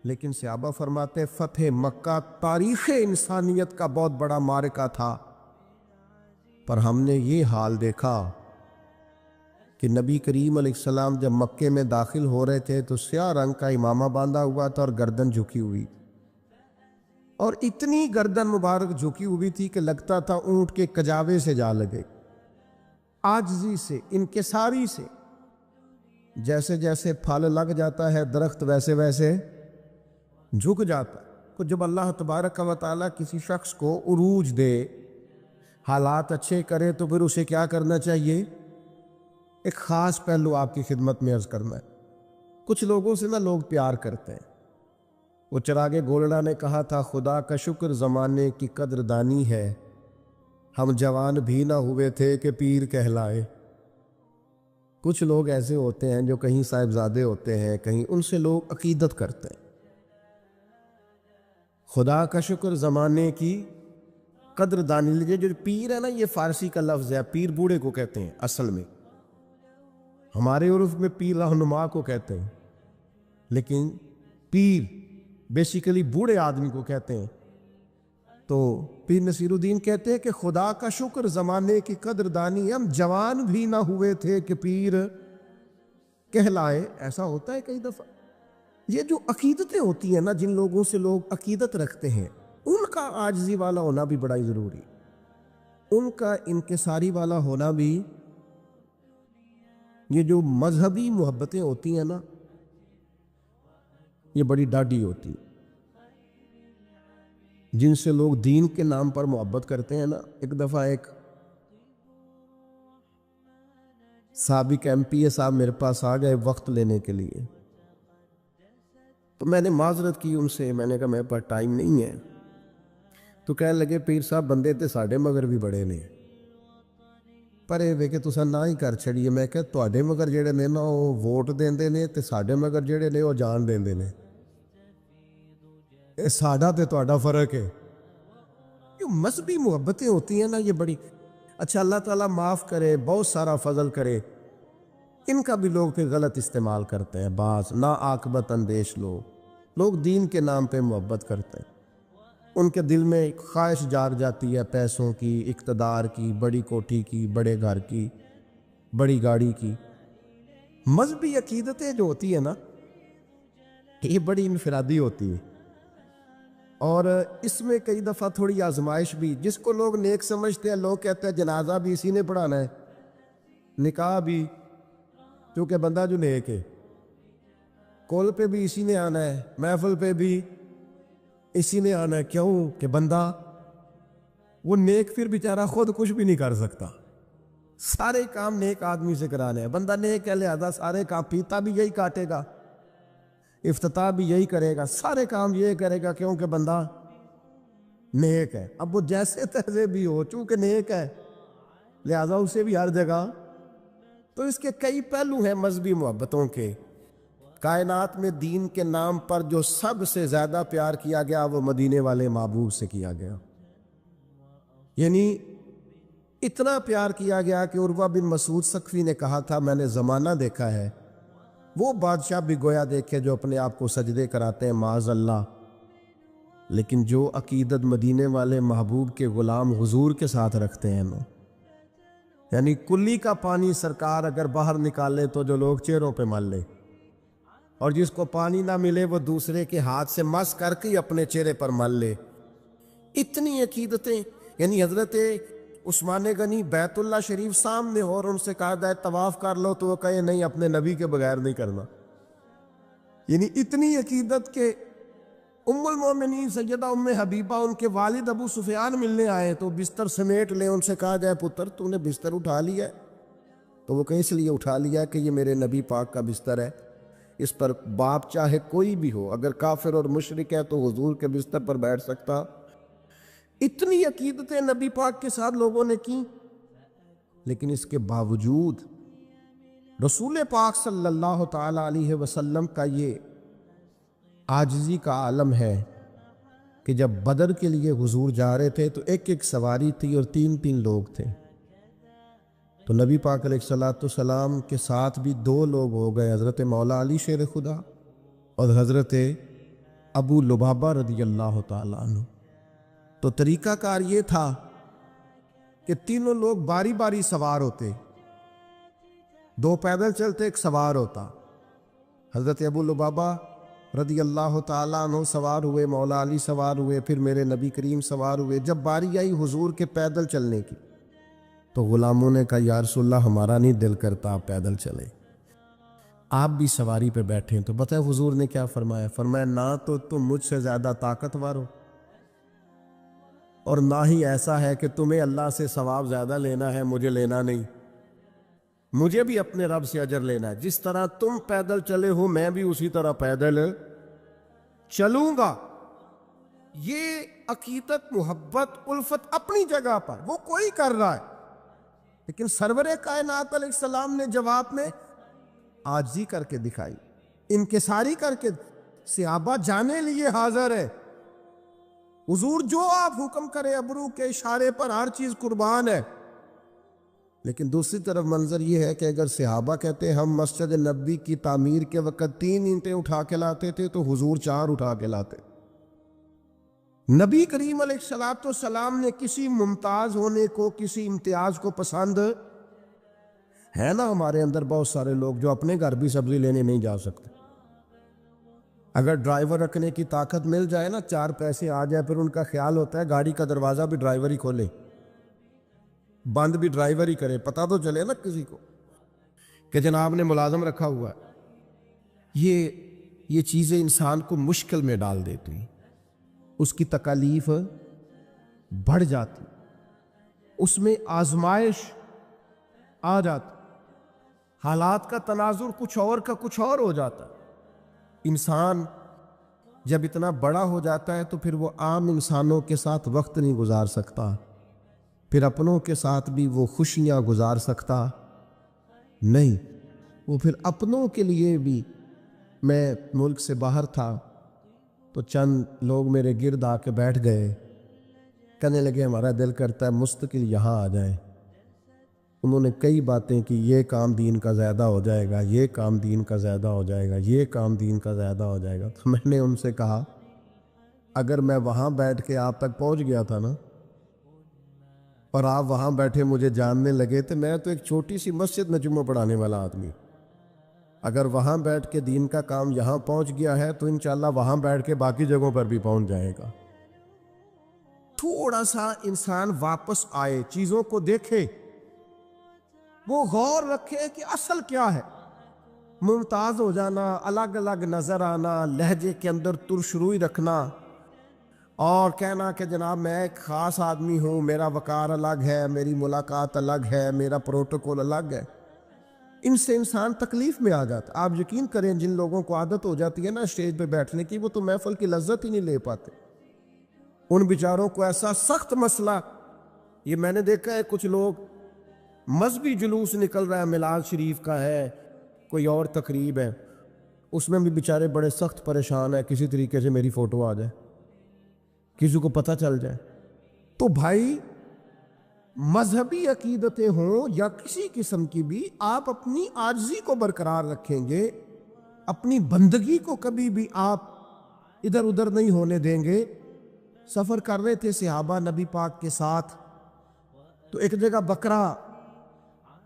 لیکن صحابہ فرماتے فتح مکہ تاریخ انسانیت کا بہت بڑا معرکہ تھا۔ پر ہم نے یہ حال دیکھا کہ نبی کریم علیہ السلام جب مکے میں داخل ہو رہے تھے تو سیاہ رنگ کا امامہ باندھا ہوا تھا اور گردن جھکی ہوئی، اور اتنی گردن مبارک جھکی ہوئی تھی کہ لگتا تھا اونٹ کے کجاوے سے جا لگے۔ عاجزی سے، انکساری سے، جیسے جیسے پھل لگ جاتا ہے درخت ویسے ویسے جھک جاتا ہے۔ تو جب اللہ تبارک و تعالیٰ کسی شخص کو عروج دے، حالات اچھے کرے، تو پھر اسے کیا کرنا چاہیے؟ ایک خاص پہلو آپ کی خدمت میں عرض کرنا ہے۔ کچھ لوگوں سے نا لوگ پیار کرتے ہیں۔ وہ چراغ گولڑا نے کہا تھا خدا کا شکر زمانے کی قدردانی ہے، ہم جوان بھی نہ ہوئے تھے کہ پیر کہلائے۔ کچھ لوگ ایسے ہوتے ہیں جو کہیں صاحبزادے ہوتے ہیں، کہیں ان سے لوگ عقیدت کرتے ہیں۔ خدا کا شکر زمانے کی قدردانی لیجیے۔ جو پیر ہے نا، یہ فارسی کا لفظ ہے، پیر بوڑھے کو کہتے ہیں اصل میں، ہمارے عرف میں پیر رہنما کو کہتے ہیں، لیکن پیر بیسیکلی بوڑھے آدمی کو کہتے ہیں۔ تو پیر نصیر الدین کہتے ہیں کہ خدا کا شکر زمانے کی قدردانی، ہم جوان بھی نہ ہوئے تھے کہ پیر کہلائے۔ ایسا ہوتا ہے کئی دفعہ۔ یہ جو عقیدتیں ہوتی ہیں نا، جن لوگوں سے لوگ عقیدت رکھتے ہیں، ان کا عاجزی والا ہونا بھی بڑا ہی ضروری، ان کا انکساری والا ہونا بھی۔ یہ جو مذہبی محبتیں ہوتی ہیں نا، یہ بڑی ڈاڈی ہوتی، جن سے لوگ دین کے نام پر محبت کرتے ہیں نا۔ ایک دفعہ ایک سابق MP صاحب میرے پاس آ گئے وقت لینے کے لیے، تو میں نے معذرت کی ان سے، میں نے کہا میرے پاس ٹائم نہیں ہے۔ تو کہنے لگے پیر صاحب بندے تے ساڈے مگر بھی بڑے نے، پر یہ وے کہ تساں نہ ہی کر چھڑیے۔ میں کہ تواڈے مگر جڑے نے نا وہ ووٹ دیندے نے، تے ساڈے مگر جڑے نے وہ جان دیندے نے، اے ساڈا تے تواڈا فرق ہے۔ یہ مذہبی محبتیں ہوتی ہیں نا، یہ بڑی اچھا، اللہ تعالیٰ معاف کرے، بہت سارا فضل کرے، ان کا بھی لوگ پھر غلط استعمال کرتے ہیں۔ بعض نا عاقبت اندیش لوگ دین کے نام پہ محبت کرتے ہیں، ان کے دل میں ایک خواہش جاگ جاتی ہے پیسوں کی، اقتدار کی، بڑی کوٹھی کی، بڑے گھر کی، بڑی گاڑی کی۔ مذہبی عقیدتیں جو ہوتی ہیں نا، یہ بڑی انفرادی ہوتی ہے، اور اس میں کئی دفعہ تھوڑی آزمائش بھی۔ جس کو لوگ نیک سمجھتے ہیں، لوگ کہتے ہیں جنازہ بھی اسی نے پڑھانا ہے، نکاح بھی، کیونکہ بندہ جو نیک ہے، کول پہ بھی اسی نے آنا ہے، محفل پہ بھی اسی نے آنا ہے۔ کیوں کہ بندہ وہ نیک پھر بیچارہ خود کچھ بھی نہیں کر سکتا، سارے کام نیک آدمی سے کرانے ہیں۔ بندہ نیک ہے لہذا سارے کام، پیتا بھی یہی کاٹے گا، افتتاح بھی یہی کرے گا، سارے کام یہ کرے گا، کیونکہ بندہ نیک ہے۔ اب وہ جیسے تیسے بھی ہو، چونکہ نیک ہے لہذا اسے بھی ہر جگہ۔ تو اس کے کئی پہلو ہیں مذہبی محبتوں کے۔ کائنات میں دین کے نام پر جو سب سے زیادہ پیار کیا گیا وہ مدینے والے محبوب سے کیا گیا۔ یعنی اتنا پیار کیا گیا کہ عروہ بن مسعود ثقفی نے کہا تھا میں نے زمانہ دیکھا ہے، وہ بادشاہ بھی گویا دیکھے جو اپنے آپ کو سجدے کراتے ہیں معاذ اللہ، لیکن جو عقیدت مدینے والے محبوب کے غلام حضور کے ساتھ رکھتے ہیں نا، یعنی کلی کا پانی سرکار اگر باہر نکالے تو جو لوگ چہروں پہ مل لے، اور جس کو پانی نہ ملے وہ دوسرے کے ہاتھ سے مس کر کے اپنے چہرے پر مل لے. اتنی عقیدتیں. یعنی حضرت عثمان غنی بیت اللہ شریف سامنے ہو اور ان سے کہا جائے طواف کر لو تو وہ کہے نہیں، اپنے نبی کے بغیر نہیں کرنا. یعنی اتنی عقیدت کہ ام المومنین سیدہ ام حبیبہ ان کے والد ابو سفیان ملنے آئے تو بستر سمیٹ لے، ان سے کہا جائے پتر تو نے بستر اٹھا لیا ہے؟ تو وہ کہیں اس لیے اٹھا لیا کہ یہ میرے نبی پاک کا بستر ہے، اس پر باپ چاہے کوئی بھی ہو، اگر کافر اور مشرک ہے تو حضور کے بستر پر بیٹھ سکتا. اتنی عقیدتیں نبی پاک کے ساتھ لوگوں نے کی، لیکن اس کے باوجود رسول پاک صلی اللہ تعالی علیہ وسلم کا یہ عاجزی کا عالم ہے کہ جب بدر کے لیے حضور جا رہے تھے تو ایک ایک سواری تھی اور تین تین لوگ تھے، تو نبی پاک علیہ السلام کے ساتھ بھی دو لوگ ہو گئے، حضرت مولا علی شیر خدا اور حضرت ابو لبابہ رضی اللہ تعالیٰ عنہ. تو طریقہ کار یہ تھا کہ تینوں لوگ باری باری سوار ہوتے، دو پیدل چلتے ایک سوار ہوتا. حضرت ابو لبابہ رضی اللہ تعالیٰ عنہ سوار ہوئے، مولا علی سوار ہوئے، پھر میرے نبی کریم سوار ہوئے. جب باری آئی حضور کے پیدل چلنے کی تو غلاموں نے کہا یا رسول اللہ ہمارا نہیں دل کرتا آپ پیدل چلے، آپ بھی سواری پہ بیٹھیں. تو پتہ ہے حضور نے کیا فرمایا؟ فرمایا نہ تو تم مجھ سے زیادہ طاقتور ہو اور نہ ہی ایسا ہے کہ تمہیں اللہ سے ثواب زیادہ لینا ہے، مجھے لینا نہیں، مجھے بھی اپنے رب سے اجر لینا ہے. جس طرح تم پیدل چلے ہو میں بھی اسی طرح پیدل چلوں گا. یہ عقیدت، محبت، الفت اپنی جگہ پر وہ کوئی کر رہا ہے، لیکن سرور کائنات علیہ السلام نے جواب میں عاجزی کر کے دکھائی، انکساری کر کے. صحابہ جانے لیے حاضر ہے، حضور جو آپ حکم کرے ابرو کے اشارے پر ہر چیز قربان ہے. لیکن دوسری طرف منظر یہ ہے کہ اگر صحابہ کہتے ہم مسجد نبوی کی تعمیر کے وقت 3 اینٹیں اٹھا کے لاتے تھے تو حضور 4 اٹھا کے لاتے. نبی کریم علیہ السلام نے کسی ممتاز ہونے کو، کسی امتیاز کو پسند ہے نا. ہمارے اندر بہت سارے لوگ جو اپنے گھر بھی سبزی لینے نہیں جا سکتے، اگر ڈرائیور رکھنے کی طاقت مل جائے نا، 4 پیسے آ جائے، پھر ان کا خیال ہوتا ہے گاڑی کا دروازہ بھی ڈرائیور ہی کھولے، بند بھی ڈرائیور ہی کرے، پتہ تو چلے نا کسی کو کہ جناب نے ملازم رکھا ہوا ہے. یہ چیزیں انسان کو مشکل میں ڈال دیتی ہیں، اس کی تکالیف بڑھ جاتی، اس میں آزمائش آ جاتی، حالات کا تناظر کچھ اور کا کچھ اور ہو جاتا ہے. انسان جب اتنا بڑا ہو جاتا ہے تو پھر وہ عام انسانوں کے ساتھ وقت نہیں گزار سکتا، پھر اپنوں کے ساتھ بھی وہ خوشیاں گزار سکتا نہیں. وہ پھر اپنوں کے لیے بھی، میں ملک سے باہر تھا تو چند لوگ میرے گرد آ کے بیٹھ گئے، کہنے لگے ہمارا دل کرتا ہے مستقل یہاں آ جائیں. انہوں نے کئی باتیں کی، یہ کام دین کا زیادہ ہو جائے گا، یہ کام دین کا زیادہ ہو جائے گا، یہ کام دین کا زیادہ ہو جائے گا. تو میں نے ان سے کہا اگر میں وہاں بیٹھ کے آپ تک پہنچ گیا تھا نا اور آپ وہاں بیٹھے مجھے جاننے لگے تو میں تو ایک چھوٹی سی مسجد میں جمعہ پڑھانے والا آدمی، اگر وہاں بیٹھ کے دین کا کام یہاں پہنچ گیا ہے تو انشاءاللہ وہاں بیٹھ کے باقی جگہوں پر بھی پہنچ جائے گا. تھوڑا سا انسان واپس آئے، چیزوں کو دیکھے، وہ غور رکھے کہ اصل کیا ہے. ممتاز ہو جانا، الگ الگ نظر آنا، لہجے کے اندر ترشروئی رکھنا اور کہنا کہ جناب میں ایک خاص آدمی ہوں، میرا وقار الگ ہے، میری ملاقات الگ ہے، میرا پروٹوکول الگ ہے، ان سے انسان تکلیف میں آ جاتا. آپ یقین کریں جن لوگوں کو عادت ہو جاتی ہے نا اسٹیج پہ بیٹھنے کی، وہ تو محفل کی لذت ہی نہیں لے پاتے. ان بیچاروں کو ایسا سخت مسئلہ، یہ میں نے دیکھا ہے کچھ لوگ مذہبی جلوس نکل رہا ہے، میلاد شریف کا ہے، کوئی اور تقریب ہے، اس میں بھی بیچارے بڑے سخت پریشان ہیں کسی طریقے سے میری فوٹو آ جائے، کسی کو پتہ چل جائے. تو بھائی مذہبی عقیدتیں ہوں یا کسی قسم کی بھی، آپ اپنی عاجزی کو برقرار رکھیں گے، اپنی بندگی کو کبھی بھی آپ ادھر ادھر نہیں ہونے دیں گے۔ سفر کر رہے تھے صحابہ نبی پاک کے ساتھ، تو ایک جگہ بکرا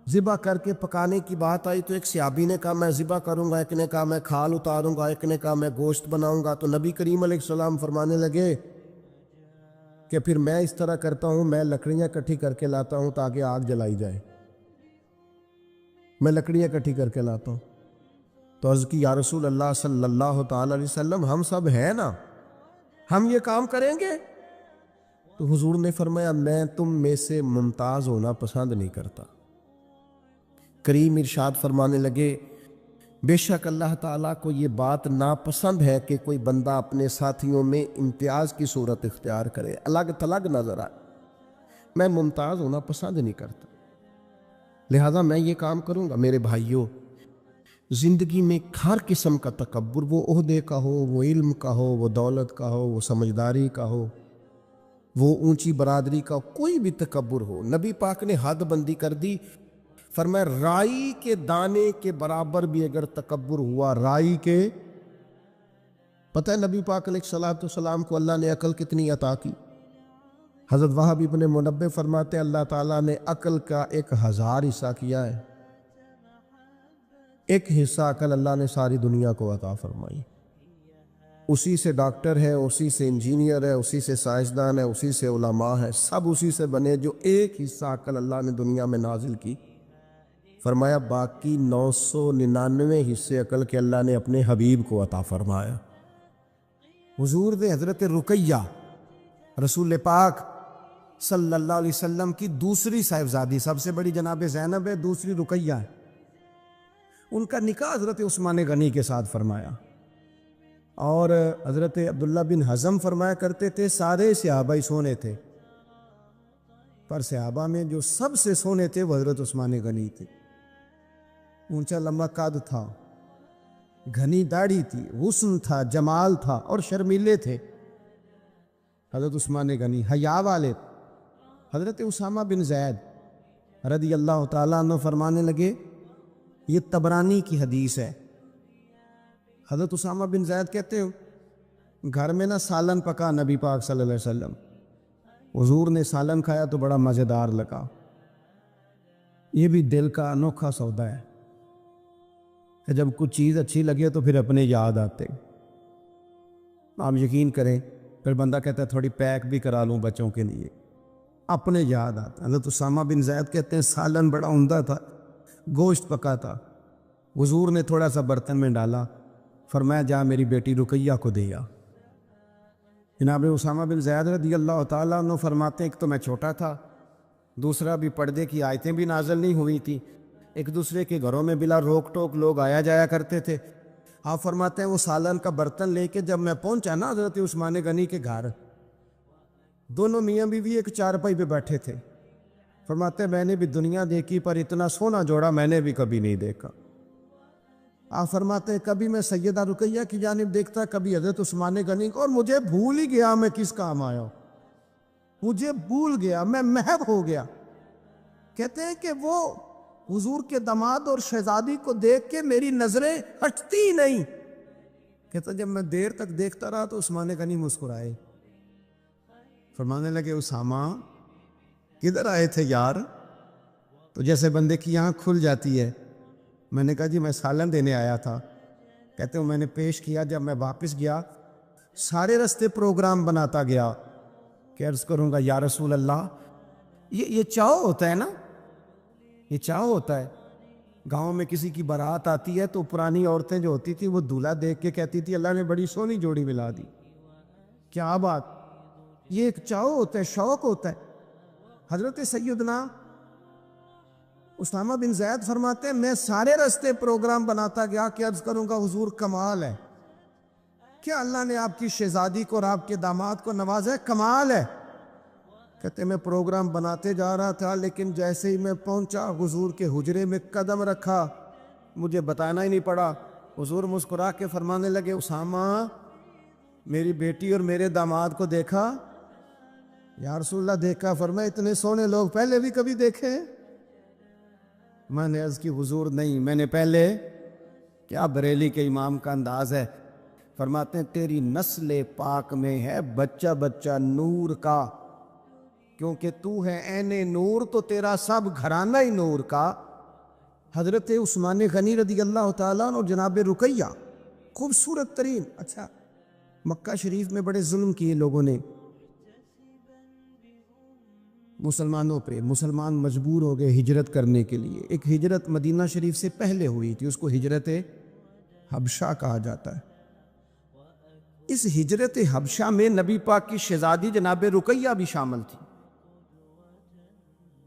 ذبح کر کے پکانے کی بات آئی، تو ایک صحابی نے کہا میں ذبح کروں گا، ایک نے کہا میں کھال اتاروں گا، ایک نے کہا میں گوشت بناؤں گا۔ تو نبی کریم علیہ السلام فرمانے لگے کہ پھر میں اس طرح کرتا ہوں، میں لکڑیاں اکٹھی کر کے لاتا ہوں تاکہ آگ جلائی جائے، میں لکڑیاں اکٹھی کر کے لاتا ہوں۔ تو عرض کی یا رسول اللہ صلی اللہ تعالی علیہ وسلم، ہم سب ہیں نا، ہم یہ کام کریں گے؟ تو حضور نے فرمایا میں تم میں سے ممتاز ہونا پسند نہیں کرتا۔ کریم ارشاد فرمانے لگے بے شک اللہ تعالیٰ کو یہ بات ناپسند ہے کہ کوئی بندہ اپنے ساتھیوں میں امتیاز کی صورت اختیار کرے، الگ تھلگ نظر آئے، میں ممتاز ہونا پسند نہیں کرتا، لہذا میں یہ کام کروں گا۔ میرے بھائیوں، زندگی میں ہر قسم کا تکبر، وہ عہدے کا ہو، وہ علم کا ہو، وہ دولت کا ہو، وہ سمجھداری کا ہو، وہ اونچی برادری کا ہو، کوئی بھی تکبر ہو، نبی پاک نے حد بندی کر دی۔ فرمایا رائی کے دانے کے برابر بھی اگر تکبر ہوا، رائی کے، پتہ ہے نبی پاک علیہ الصلوۃ والسلام کو اللہ نے عقل کتنی عطا کی؟ حضرت وہب ابن منبہ فرماتے ہیں اللہ تعالیٰ نے عقل کا 1000 حصہ کیا ہے، ایک حصہ عقل اللہ نے ساری دنیا کو عطا فرمائی، اسی سے ڈاکٹر ہے، اسی سے انجینئر ہے، اسی سے سائنسدان ہے، اسی سے علماء ہے، سب اسی سے بنے، جو ایک حصہ عقل اللہ نے دنیا میں نازل کی۔ فرمایا باقی 999 حصے عقل کے اللہ نے اپنے حبیب کو عطا فرمایا۔ حضور نے حضرت رقیہ رسول پاک صلی اللہ علیہ وسلم کی دوسری صاحبزادی، سب سے بڑی جناب زینب ہے، دوسری رقیہ ہے، ان کا نکاح حضرت عثمان غنی کے ساتھ فرمایا۔ اور حضرت عبداللہ بن حزم فرمایا کرتے تھے سارے صحابہ ہی سونے تھے، پر صحابہ میں جو سب سے سونے تھے وہ حضرت عثمان غنی تھے۔ اونچا لمبا قد تھا، گھنی داڑھی تھی، حسن تھا، جمال تھا، اور شرمیلے تھے حضرت عثمان غنی، حیا والے۔ حضرت اسامہ بن زید رضی اللہ تعالیٰ عنہ فرمانے لگے، یہ طبرانی کی حدیث ہے، حضرت اسامہ بن زید کہتے ہیں گھر میں نا سالن پکا نبی پاک صلی اللہ علیہ وسلم، حضور نے سالن کھایا تو بڑا مزیدار لگا۔ یہ بھی دل کا انوکھا سودا ہے کہ جب کچھ چیز اچھی لگے تو پھر اپنے یاد آتے۔ آپ یقین کریں، پھر بندہ کہتا ہے تھوڑی پیک بھی کرا لوں بچوں کے لیے، اپنے یاد آتا۔ حضرت اسامہ بن زید کہتے ہیں سالن بڑا عمدہ تھا، گوشت پکا تھا، حضور نے تھوڑا سا برتن میں ڈالا، فرمایا جا میری بیٹی رقیہ کو دیا۔ جناب اسامہ بن زید رضی اللہ تعالیٰ عنہ فرماتے ہیں ایک تو میں چھوٹا تھا، دوسرا بھی پردے کی آیتیں بھی نازل نہیں ہوئی تھی، ایک دوسرے کے گھروں میں بلا روک ٹوک لوگ آیا جایا کرتے تھے۔ آپ فرماتے ہیں وہ سالن کا برتن لے کے جب میں پہنچا نا حضرت عثمان غنی کے گھر، دونوں میاں بیوی ایک چارپائی پہ بیٹھے تھے۔ فرماتے ہیں میں نے بھی دنیا دیکھی پر اتنا سونا جوڑا میں نے بھی کبھی نہیں دیکھا۔ آپ فرماتے ہیں کبھی میں سیدہ رقیہ کی جانب دیکھتا، کبھی حضرت عثمان غنی کو، اور مجھے بھول ہی گیا میں کس کام آیا ہوں، مجھے بھول گیا، میں محو ہو گیا۔ کہتے ہیں کہ وہ حضور کے داماد اور شہزادی کو دیکھ کے میری نظریں ہٹتی نہیں۔ کہتا جب میں دیر تک دیکھتا رہا تو عثمان غنی مسکرائے، فرمانے لگے اسامہ کدھر آئے تھے یار؟ تو جیسے بندے کی آنکھ کھل جاتی ہے۔ میں نے کہا جی میں سالن دینے آیا تھا۔ کہتے ہیں میں نے پیش کیا، جب میں واپس گیا سارے رستے پروگرام بناتا گیا کہ عرض کروں گا یا رسول اللہ، یہ چاؤ ہوتا ہے نا، یہ چاؤ ہوتا ہے۔ گاؤں میں کسی کی بارات آتی ہے تو پرانی عورتیں جو ہوتی تھی وہ دولہا دیکھ کے کہتی تھی اللہ نے بڑی سونی جوڑی ملا دی، کیا بات، یہ ایک چاؤ ہوتا ہے، شوق ہوتا ہے۔ حضرت سیدنا اسامہ بن زید فرماتے ہیں میں سارے رستے پروگرام بناتا گیا کہ عرض کروں گا حضور کمال ہے، کیا اللہ نے آپ کی شہزادی کو اور آپ کے داماد کو نوازا ہے، کمال ہے۔ کہتے میں پروگرام بناتے جا رہا تھا، لیکن جیسے ہی میں پہنچا حضور کے حجرے میں قدم رکھا، مجھے بتانا ہی نہیں پڑا، حضور مسکرا کے فرمانے لگے اسامہ میری بیٹی اور میرے داماد کو دیکھا؟ یا رسول اللہ دیکھا، فرمایا اتنے سونے لوگ پہلے بھی کبھی دیکھے ہیں؟ میں نے عرض کی حضور نہیں، میں نے پہلے، کیا بریلی کے امام کا انداز ہے، فرماتے ہیں تیری نسل پاک میں ہے بچہ بچہ نور کا، کیونکہ تو ہے عین نور تو تیرا سب گھرانہ ہی نور کا۔ حضرت عثمان غنی رضی اللہ تعالیٰ عنہ اور جناب رقیہ، خوبصورت ترین، اچھا مکہ شریف میں بڑے ظلم کیے لوگوں نے مسلمانوں پہ، مسلمان مجبور ہو گئے ہجرت کرنے کے لیے۔ ایک ہجرت مدینہ شریف سے پہلے ہوئی تھی، اس کو ہجرت حبشہ کہا جاتا ہے۔ اس ہجرت حبشہ میں نبی پاک کی شہزادی جناب رقیہ بھی شامل تھی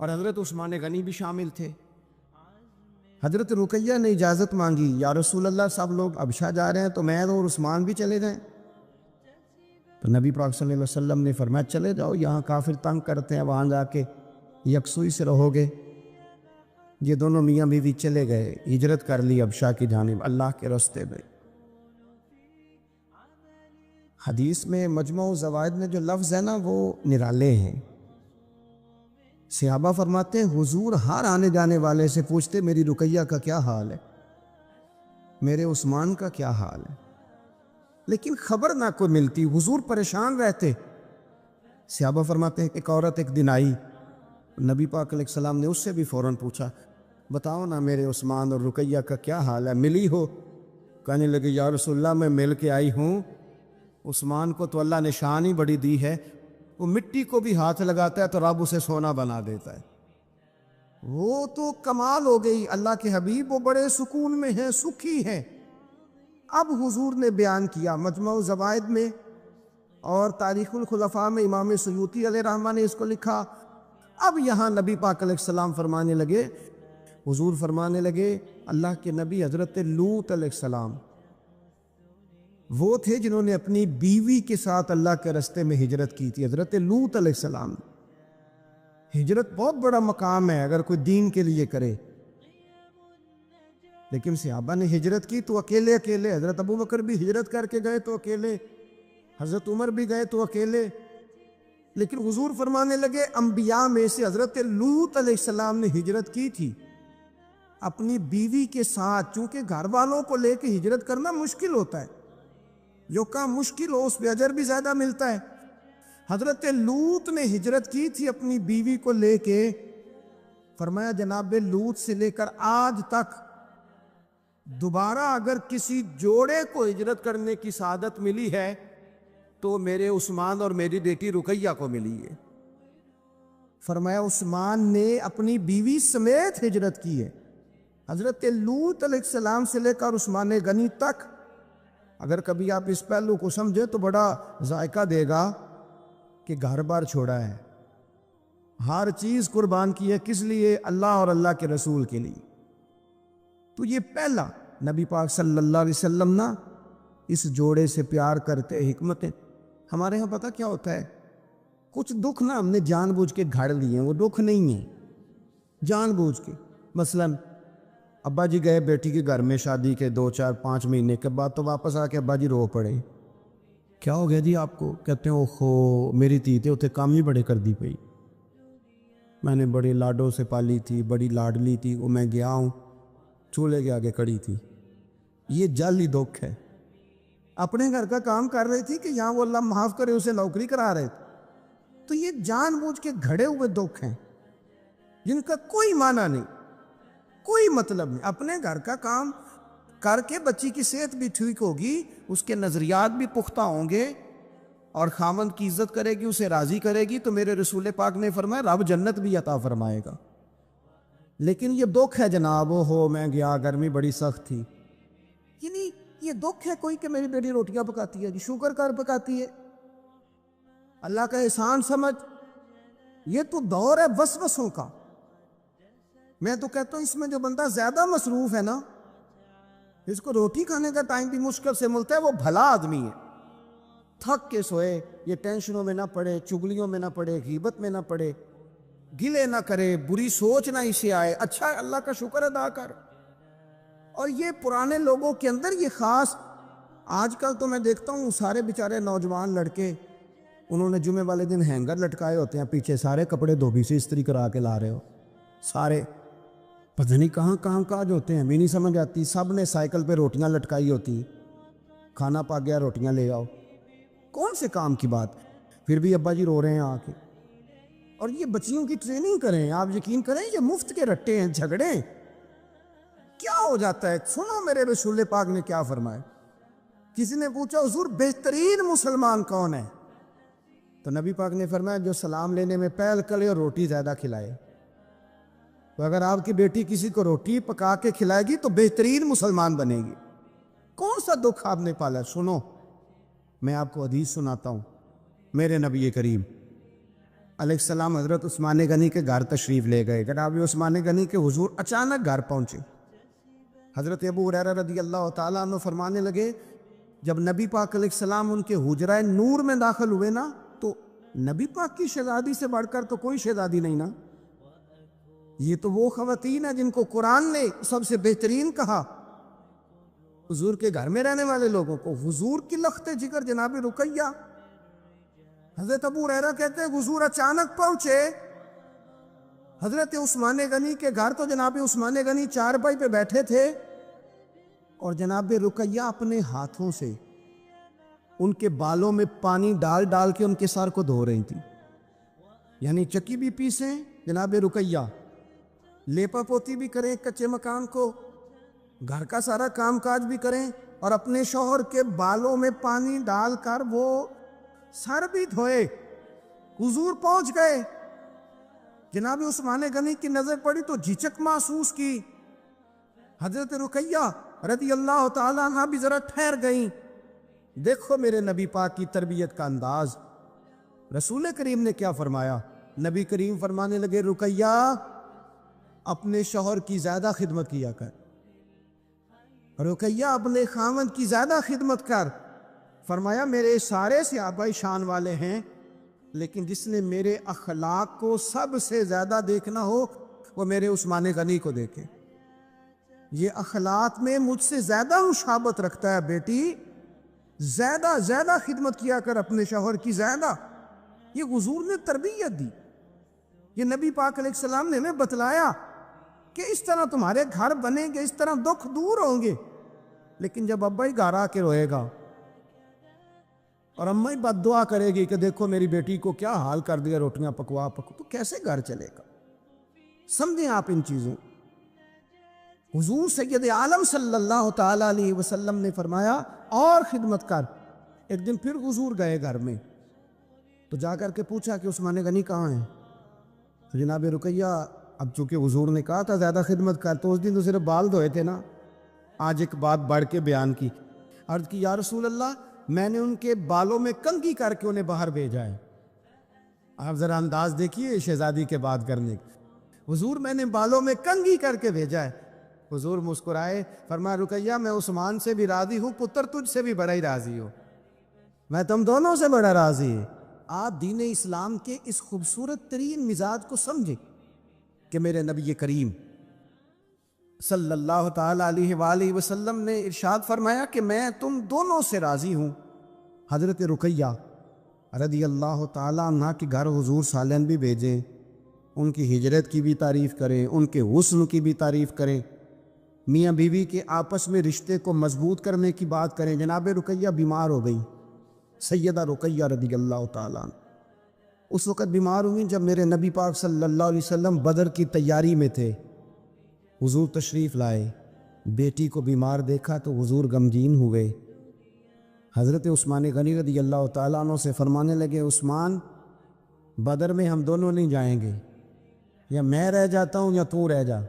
اور حضرت عثمان غنی بھی شامل تھے۔ حضرت رقیہ نے اجازت مانگی، یا رسول اللہ سب لوگ حبشہ جا رہے ہیں تو میں اور عثمان بھی چلے جائیں؟ تو نبی پاک صلی اللہ علیہ وسلم نے فرمایا چلے جاؤ، یہاں کافر تنگ کرتے ہیں، وہاں جا کے یکسوئی سے رہو گے۔ یہ دونوں میاں بیوی چلے گئے، ہجرت کر لی حبشہ کی جانب، اللہ کے راستے میں۔ حدیث میں مجموع الزوائد میں جو لفظ ہے نا وہ نرالے ہیں۔ صحابہ فرماتے ہیں حضور ہر آنے جانے والے سے پوچھتے میری رقیہ کا کیا حال ہے، میرے عثمان کا کیا حال ہے، لیکن خبر نہ کوئی ملتی، حضور پریشان رہتے۔ صحابہ فرماتے ہیں ایک عورت ایک دن آئی، نبی پاک علیہ السلام نے اس سے بھی فوراً پوچھا بتاؤ نا میرے عثمان اور رقیہ کا کیا حال ہے، ملی ہو؟ کہنے لگے یا رسول اللہ میں مل کے آئی ہوں، عثمان کو تو اللہ نے شان ہی بڑی دی ہے، وہ مٹی کو بھی ہاتھ لگاتا ہے تو رب اسے سونا بنا دیتا ہے۔ وہ تو کمال ہو گئی، اللہ کے حبیب وہ بڑے سکون میں ہیں، سکھی ہیں۔ اب حضور نے بیان کیا مجموع الزوائد میں اور تاریخ الخلفاء میں امام سیوطی علیہ رحمہ نے اس کو لکھا۔ اب یہاں نبی پاک علیہ السلام فرمانے لگے، حضور فرمانے لگے اللہ کے نبی حضرت لوط علیہ السلام وہ تھے جنہوں نے اپنی بیوی کے ساتھ اللہ کے راستے میں ہجرت کی تھی۔ حضرت لوط علیہ السلام، ہجرت بہت بڑا مقام ہے اگر کوئی دین کے لیے کرے، لیکن صحابہ نے ہجرت کی تو اکیلے اکیلے، حضرت ابو بکر بھی ہجرت کر کے گئے تو اکیلے، حضرت عمر بھی گئے تو اکیلے، لیکن حضور فرمانے لگے انبیاء میں سے حضرت لوط علیہ السلام نے ہجرت کی تھی اپنی بیوی کے ساتھ، چونکہ گھر والوں کو لے کے ہجرت کرنا مشکل ہوتا ہے، جو کام مشکل ہو اس پہ اجر بھی زیادہ ملتا ہے۔ حضرت لوط نے ہجرت کی تھی اپنی بیوی کو لے کے، فرمایا جناب لوط سے لے کر آج تک دوبارہ اگر کسی جوڑے کو ہجرت کرنے کی سعادت ملی ہے تو میرے عثمان اور میری بیٹی رقیہ کو ملی ہے۔ فرمایا عثمان نے اپنی بیوی سمیت ہجرت کی ہے۔ حضرت لوط علیہ السلام سے لے کر عثمان غنی تک، اگر کبھی آپ اس پہلو کو سمجھے تو بڑا ذائقہ دے گا کہ گھر بار چھوڑا ہے، ہر چیز قربان کی ہے، کس لیے؟ اللہ اور اللہ کے رسول کے لیے۔ تو یہ پہلا نبی پاک صلی اللہ علیہ وسلم نا اس جوڑے سے پیار کرتے، حکمتیں۔ ہمارے ہاں پتہ کیا ہوتا ہے، کچھ دکھ نا ہم نے جان بوجھ کے گھڑ لیے ہیں، وہ دکھ نہیں ہیں، جان بوجھ کے۔ مثلاً ابا جی گئے بیٹی کے گھر میں شادی کے 2 4 5 مہینے کے بعد، تو واپس آ کے ابا جی رو پڑے، کیا ہو گیا جی آپ کو؟ کہتے ہیں اوہو میری تھی تے اتنے کام ہی بڑے کر دی پئی، میں نے بڑے لاڈوں سے پالی تھی، بڑی لاڈلی تھی، وہ میں گیا ہوں چولہے کے آگے کھڑی تھی۔ یہ جعلی دکھ ہے، اپنے گھر کا کام کر رہی تھی کہ یہاں وہ اللہ معاف کرے اسے نوکری کرا رہے تھے۔ تو یہ جان بوجھ کے گھڑے ہوئے دکھ ہیں جن کا کوئی معنی نہیں، کوئی مطلب نہیں۔ اپنے گھر کا کام کر کے بچی کی صحت بھی ٹھیک ہوگی، اس کے نظریات بھی پختہ ہوں گے اور خامند کی عزت کرے گی، اسے راضی کرے گی، تو میرے رسول پاک نے فرمایا رب جنت بھی عطا فرمائے گا۔ لیکن یہ دکھ ہے جناب، ہو میں گیا گرمی بڑی سخت تھی، یعنی یہ دکھ ہے کوئی کہ میری بیٹی روٹیاں پکاتی ہے جی، شکر کر پکاتی ہے، اللہ کا احسان سمجھ۔ یہ تو دور ہے وسوسوں کا۔ میں تو کہتا ہوں اس میں جو بندہ زیادہ مصروف ہے نا، جس کو روٹی کھانے کا ٹائم بھی مشکل سے ملتا ہے، وہ بھلا آدمی ہے۔ تھک کے سوئے، یہ ٹینشنوں میں نہ پڑے، چگلیوں میں نہ پڑے، غیبت میں نہ پڑے، گلے نہ کرے، بری سوچ نہ اسے آئے، اچھا اللہ کا شکر ادا کر۔ اور یہ پرانے لوگوں کے اندر یہ خاص، آج کل تو میں دیکھتا ہوں سارے بیچارے نوجوان لڑکے انہوں نے جمعے والے دن ہینگر لٹکائے ہوتے ہیں، پیچھے سارے کپڑے دھوبی سے استری کرا کے لا رہے ہو، سارے پتہ نہیں کہاں کہاں کاج ہوتے ہیں، بھی نہیں سمجھ آتی۔ سب نے سائیکل پہ روٹیاں لٹکائی ہوتی، کھانا پا گیا روٹیاں لے آؤ، کون سے کام کی بات؟ پھر بھی ابا جی رو رہے ہیں آ کے۔ اور یہ بچیوں کی ٹریننگ کریں، آپ یقین کریں یہ مفت کے رٹے ہیں، جھگڑے کیا ہو جاتا ہے۔ سنو میرے رسول پاک نے کیا فرمایا۔ کسی نے پوچھا حضور بہترین مسلمان کون ہے؟ تو نبی پاک نے فرمایا جو سلام لینے میں پہل کرے اور روٹی زیادہ کھلائے۔ تو اگر آپ کی بیٹی کسی کو روٹی پکا کے کھلائے گی تو بہترین مسلمان بنے گی۔ کون سا دکھ آپ نے پالا؟ سنو میں آپ کو حدیث سناتا ہوں۔ میرے نبی کریم علیہ السلام حضرت عثمان غنی کے گھر تشریف لے گئے۔ جناب عثمان غنی کے حضور اچانک گھر پہنچے۔ حضرت ابو ہریرہ رضی اللہ تعالیٰ عنہ فرمانے لگے جب نبی پاک علیہ السلام ان کے حجرہ نور میں داخل ہوئے نا تو نبی پاک کی شہزادی سے بڑھ کر تو کوئی شہزادی نہیں نا، یہ تو وہ خواتین ہیں جن کو قرآن نے سب سے بہترین کہا۔ حضور کے گھر میں رہنے والے لوگوں کو حضور کی لخت جگر جناب رقیہ۔ حضرت ابو ہریرہ کہتے ہیں حضور اچانک پہنچے حضرت عثمان غنی کے گھر، تو جناب عثمان غنی چارپائی پہ بیٹھے تھے اور جناب رقیہ اپنے ہاتھوں سے ان کے بالوں میں پانی ڈال ڈال کے ان کے سر کو دھو رہی تھی۔ یعنی چکی بھی پیسیں جناب رقیہ، لیپا پوتی بھی کریں کچے مکان کو، گھر کا سارا کام کاج بھی کریں اور اپنے شوہر کے بالوں میں پانی ڈال کر وہ سر بھی دھوئے۔ حضور پہنچ گئے، جناب عثمان غنی کی نظر پڑی تو جھجک محسوس کی۔ حضرت رقیہ رضی اللہ تعالیٰ عنہ بھی ذرا ٹھہر گئیں۔ دیکھو میرے نبی پاک کی تربیت کا انداز۔ رسول کریم نے کیا فرمایا؟ نبی کریم فرمانے لگے رقیہ اپنے شوہر کی زیادہ خدمت کیا کر، رقیہ اپنے خاوند کی زیادہ خدمت کر۔ فرمایا میرے سارے صحابہ شان والے ہیں لیکن جس نے میرے اخلاق کو سب سے زیادہ دیکھنا ہو وہ میرے عثمان غنی کو دیکھے، یہ اخلاق میں مجھ سے زیادہ مشابہت رکھتا ہے، بیٹی زیادہ خدمت کیا کر اپنے شوہر کی زیادہ۔ یہ حضور نے تربیت دی، یہ نبی پاک علیہ السلام نے ہمیں بتلایا کہ اس طرح تمہارے گھر بنیں گے، اس طرح دکھ دور ہوں گے۔ لیکن جب ابا ہی گھر آ کے روئے گا اور اماں ہی بد دعا کرے گی کہ دیکھو میری بیٹی کو کیا حال کر دیا روٹیاں پکوا تو کیسے گھر چلے گا؟ سمجھیں آپ ان چیزوں۔ حضور سید عالم صلی اللہ تعالیٰ علیہ وسلم نے فرمایا اور خدمت کر۔ ایک دن پھر حضور گئے گھر میں تو جا کر کے پوچھا کہ عثمان غنی کہاں ہیں؟ تو جناب رقیہ اب چونکہ حضور نے کہا تھا زیادہ خدمت کر تو اس دن تو صرف بال دھوئے تھے نا، آج ایک بات بڑھ کے بیان کی۔ عرض کی یا رسول اللہ میں نے ان کے بالوں میں کنگھی کر کے انہیں باہر بھیجا ہے۔ آپ ذرا انداز دیکھیے شہزادی کے بات کرنے کی۔ حضور میں نے بالوں میں کنگھی کر کے بھیجا ہے۔ حضور مسکرائے، فرمایا رقیہ میں عثمان سے بھی راضی ہوں، پتر تجھ سے بھی بڑا ہی راضی ہو، میں تم دونوں سے بڑا راضی ہے۔ آپ دین اسلام کے اس خوبصورت ترین مزاج کو سمجھیں کہ میرے نبی کریم صلی اللہ تعالیٰ علیہ وآلہ وسلم نے ارشاد فرمایا کہ میں تم دونوں سے راضی ہوں۔ حضرت رقیہ رضی اللہ تعالیٰ عنہ کے گھر حضور سالن بھی بھیجیں، ان کی ہجرت کی بھی تعریف کریں، ان کے حسن کی بھی تعریف کریں، میاں بیوی کے آپس میں رشتے کو مضبوط کرنے کی بات کریں۔ جناب رقیہ بیمار ہو گئی، سیدہ رقیہ رضی اللہ تعالیٰ عنہ اس وقت بیمار ہوئی جب میرے نبی پاک صلی اللہ علیہ وسلم بدر کی تیاری میں تھے۔ حضور تشریف لائے، بیٹی کو بیمار دیکھا تو حضور غمگین ہوئے۔ حضرت عثمان غنی رضی اللہ تعالیٰ عنہ سے فرمانے لگے عثمان بدر میں ہم دونوں نہیں جائیں گے، یا میں رہ جاتا ہوں یا تو رہ جا۔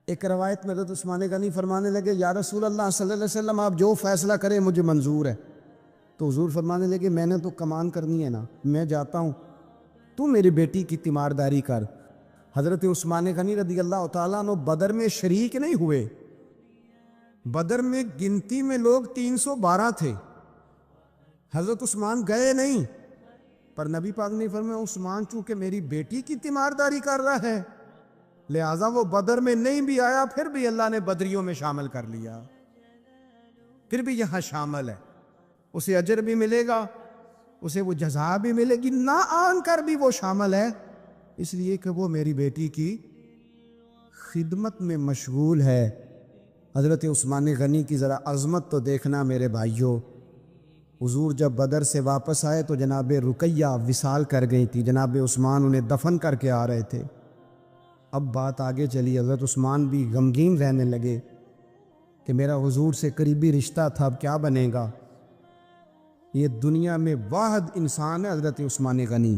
ایک روایت میں حضرت عثمان غنی فرمانے لگے یا رسول اللہ صلی اللہ علیہ وسلم آپ جو فیصلہ کریں مجھے منظور ہے۔ تو حضور فرمانے لگے میں نے تو کمان کرنی ہے نا، میں جاتا ہوں، تو میری بیٹی کی تیمارداری کر۔ حضرت عثمان غنی رضی اللہ تعالیٰ عنہ بدر میں شریک نہیں ہوئے، بدر میں گنتی میں لوگ 312 تھے، حضرت عثمان گئے نہیں، پر نبی پاک نے فرمایا عثمان چونکہ میری بیٹی کی تیمارداری کر رہا ہے لہٰذا وہ بدر میں نہیں بھی آیا، پھر بھی اللہ نے بدریوں میں شامل کر لیا، پھر بھی یہاں شامل ہے، اسے اجر بھی ملے گا اسے وہ جزا بھی ملے گی، نہ آن کر بھی وہ شامل ہے، اس لیے کہ وہ میری بیٹی کی خدمت میں مشغول ہے۔ حضرت عثمان غنی کی ذرا عظمت تو دیکھنا میرے بھائیوں۔ حضور جب بدر سے واپس آئے تو جناب رقیہ وصال کر گئی تھی، جناب عثمان انہیں دفن کر کے آ رہے تھے۔ اب بات آگے چلی، حضرت عثمان بھی غمگین رہنے لگے کہ میرا حضور سے قریبی رشتہ تھا، اب کیا بنے گا؟ یہ دنیا میں واحد انسان ہے حضرت عثمان غنی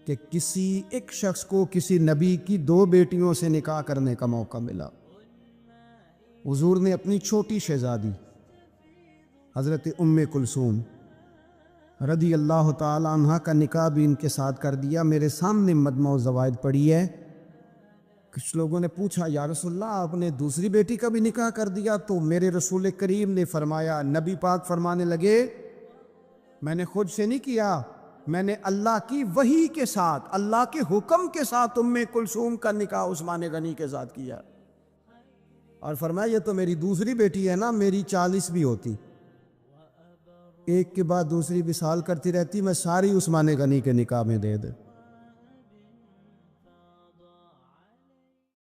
کہ کسی ایک شخص کو کسی نبی کی 2 بیٹیوں سے نکاح کرنے کا موقع ملا۔ حضور نے اپنی چھوٹی شہزادی حضرت ام کلثوم رضی اللہ تعالی عنہ کا نکاح بھی ان کے ساتھ کر دیا۔ میرے سامنے مجمع الزوائد پڑھی ہے۔ کچھ لوگوں نے پوچھا یا رسول اللہ آپ نے دوسری بیٹی کا بھی نکاح کر دیا؟ تو میرے رسول کریم نے فرمایا، نبی پاک فرمانے لگے میں نے خود سے نہیں کیا، میں نے اللہ کی وحی کے ساتھ، اللہ کے حکم کے ساتھ ام کلثوم کا نکاح عثمان غنی کے ساتھ کیا، اور فرمایا یہ تو میری دوسری بیٹی ہے نا، میری 40 بھی ہوتی، ایک کے بعد دوسری وصال کرتی رہتی، میں ساری عثمان غنی کے نکاح میں دے دے۔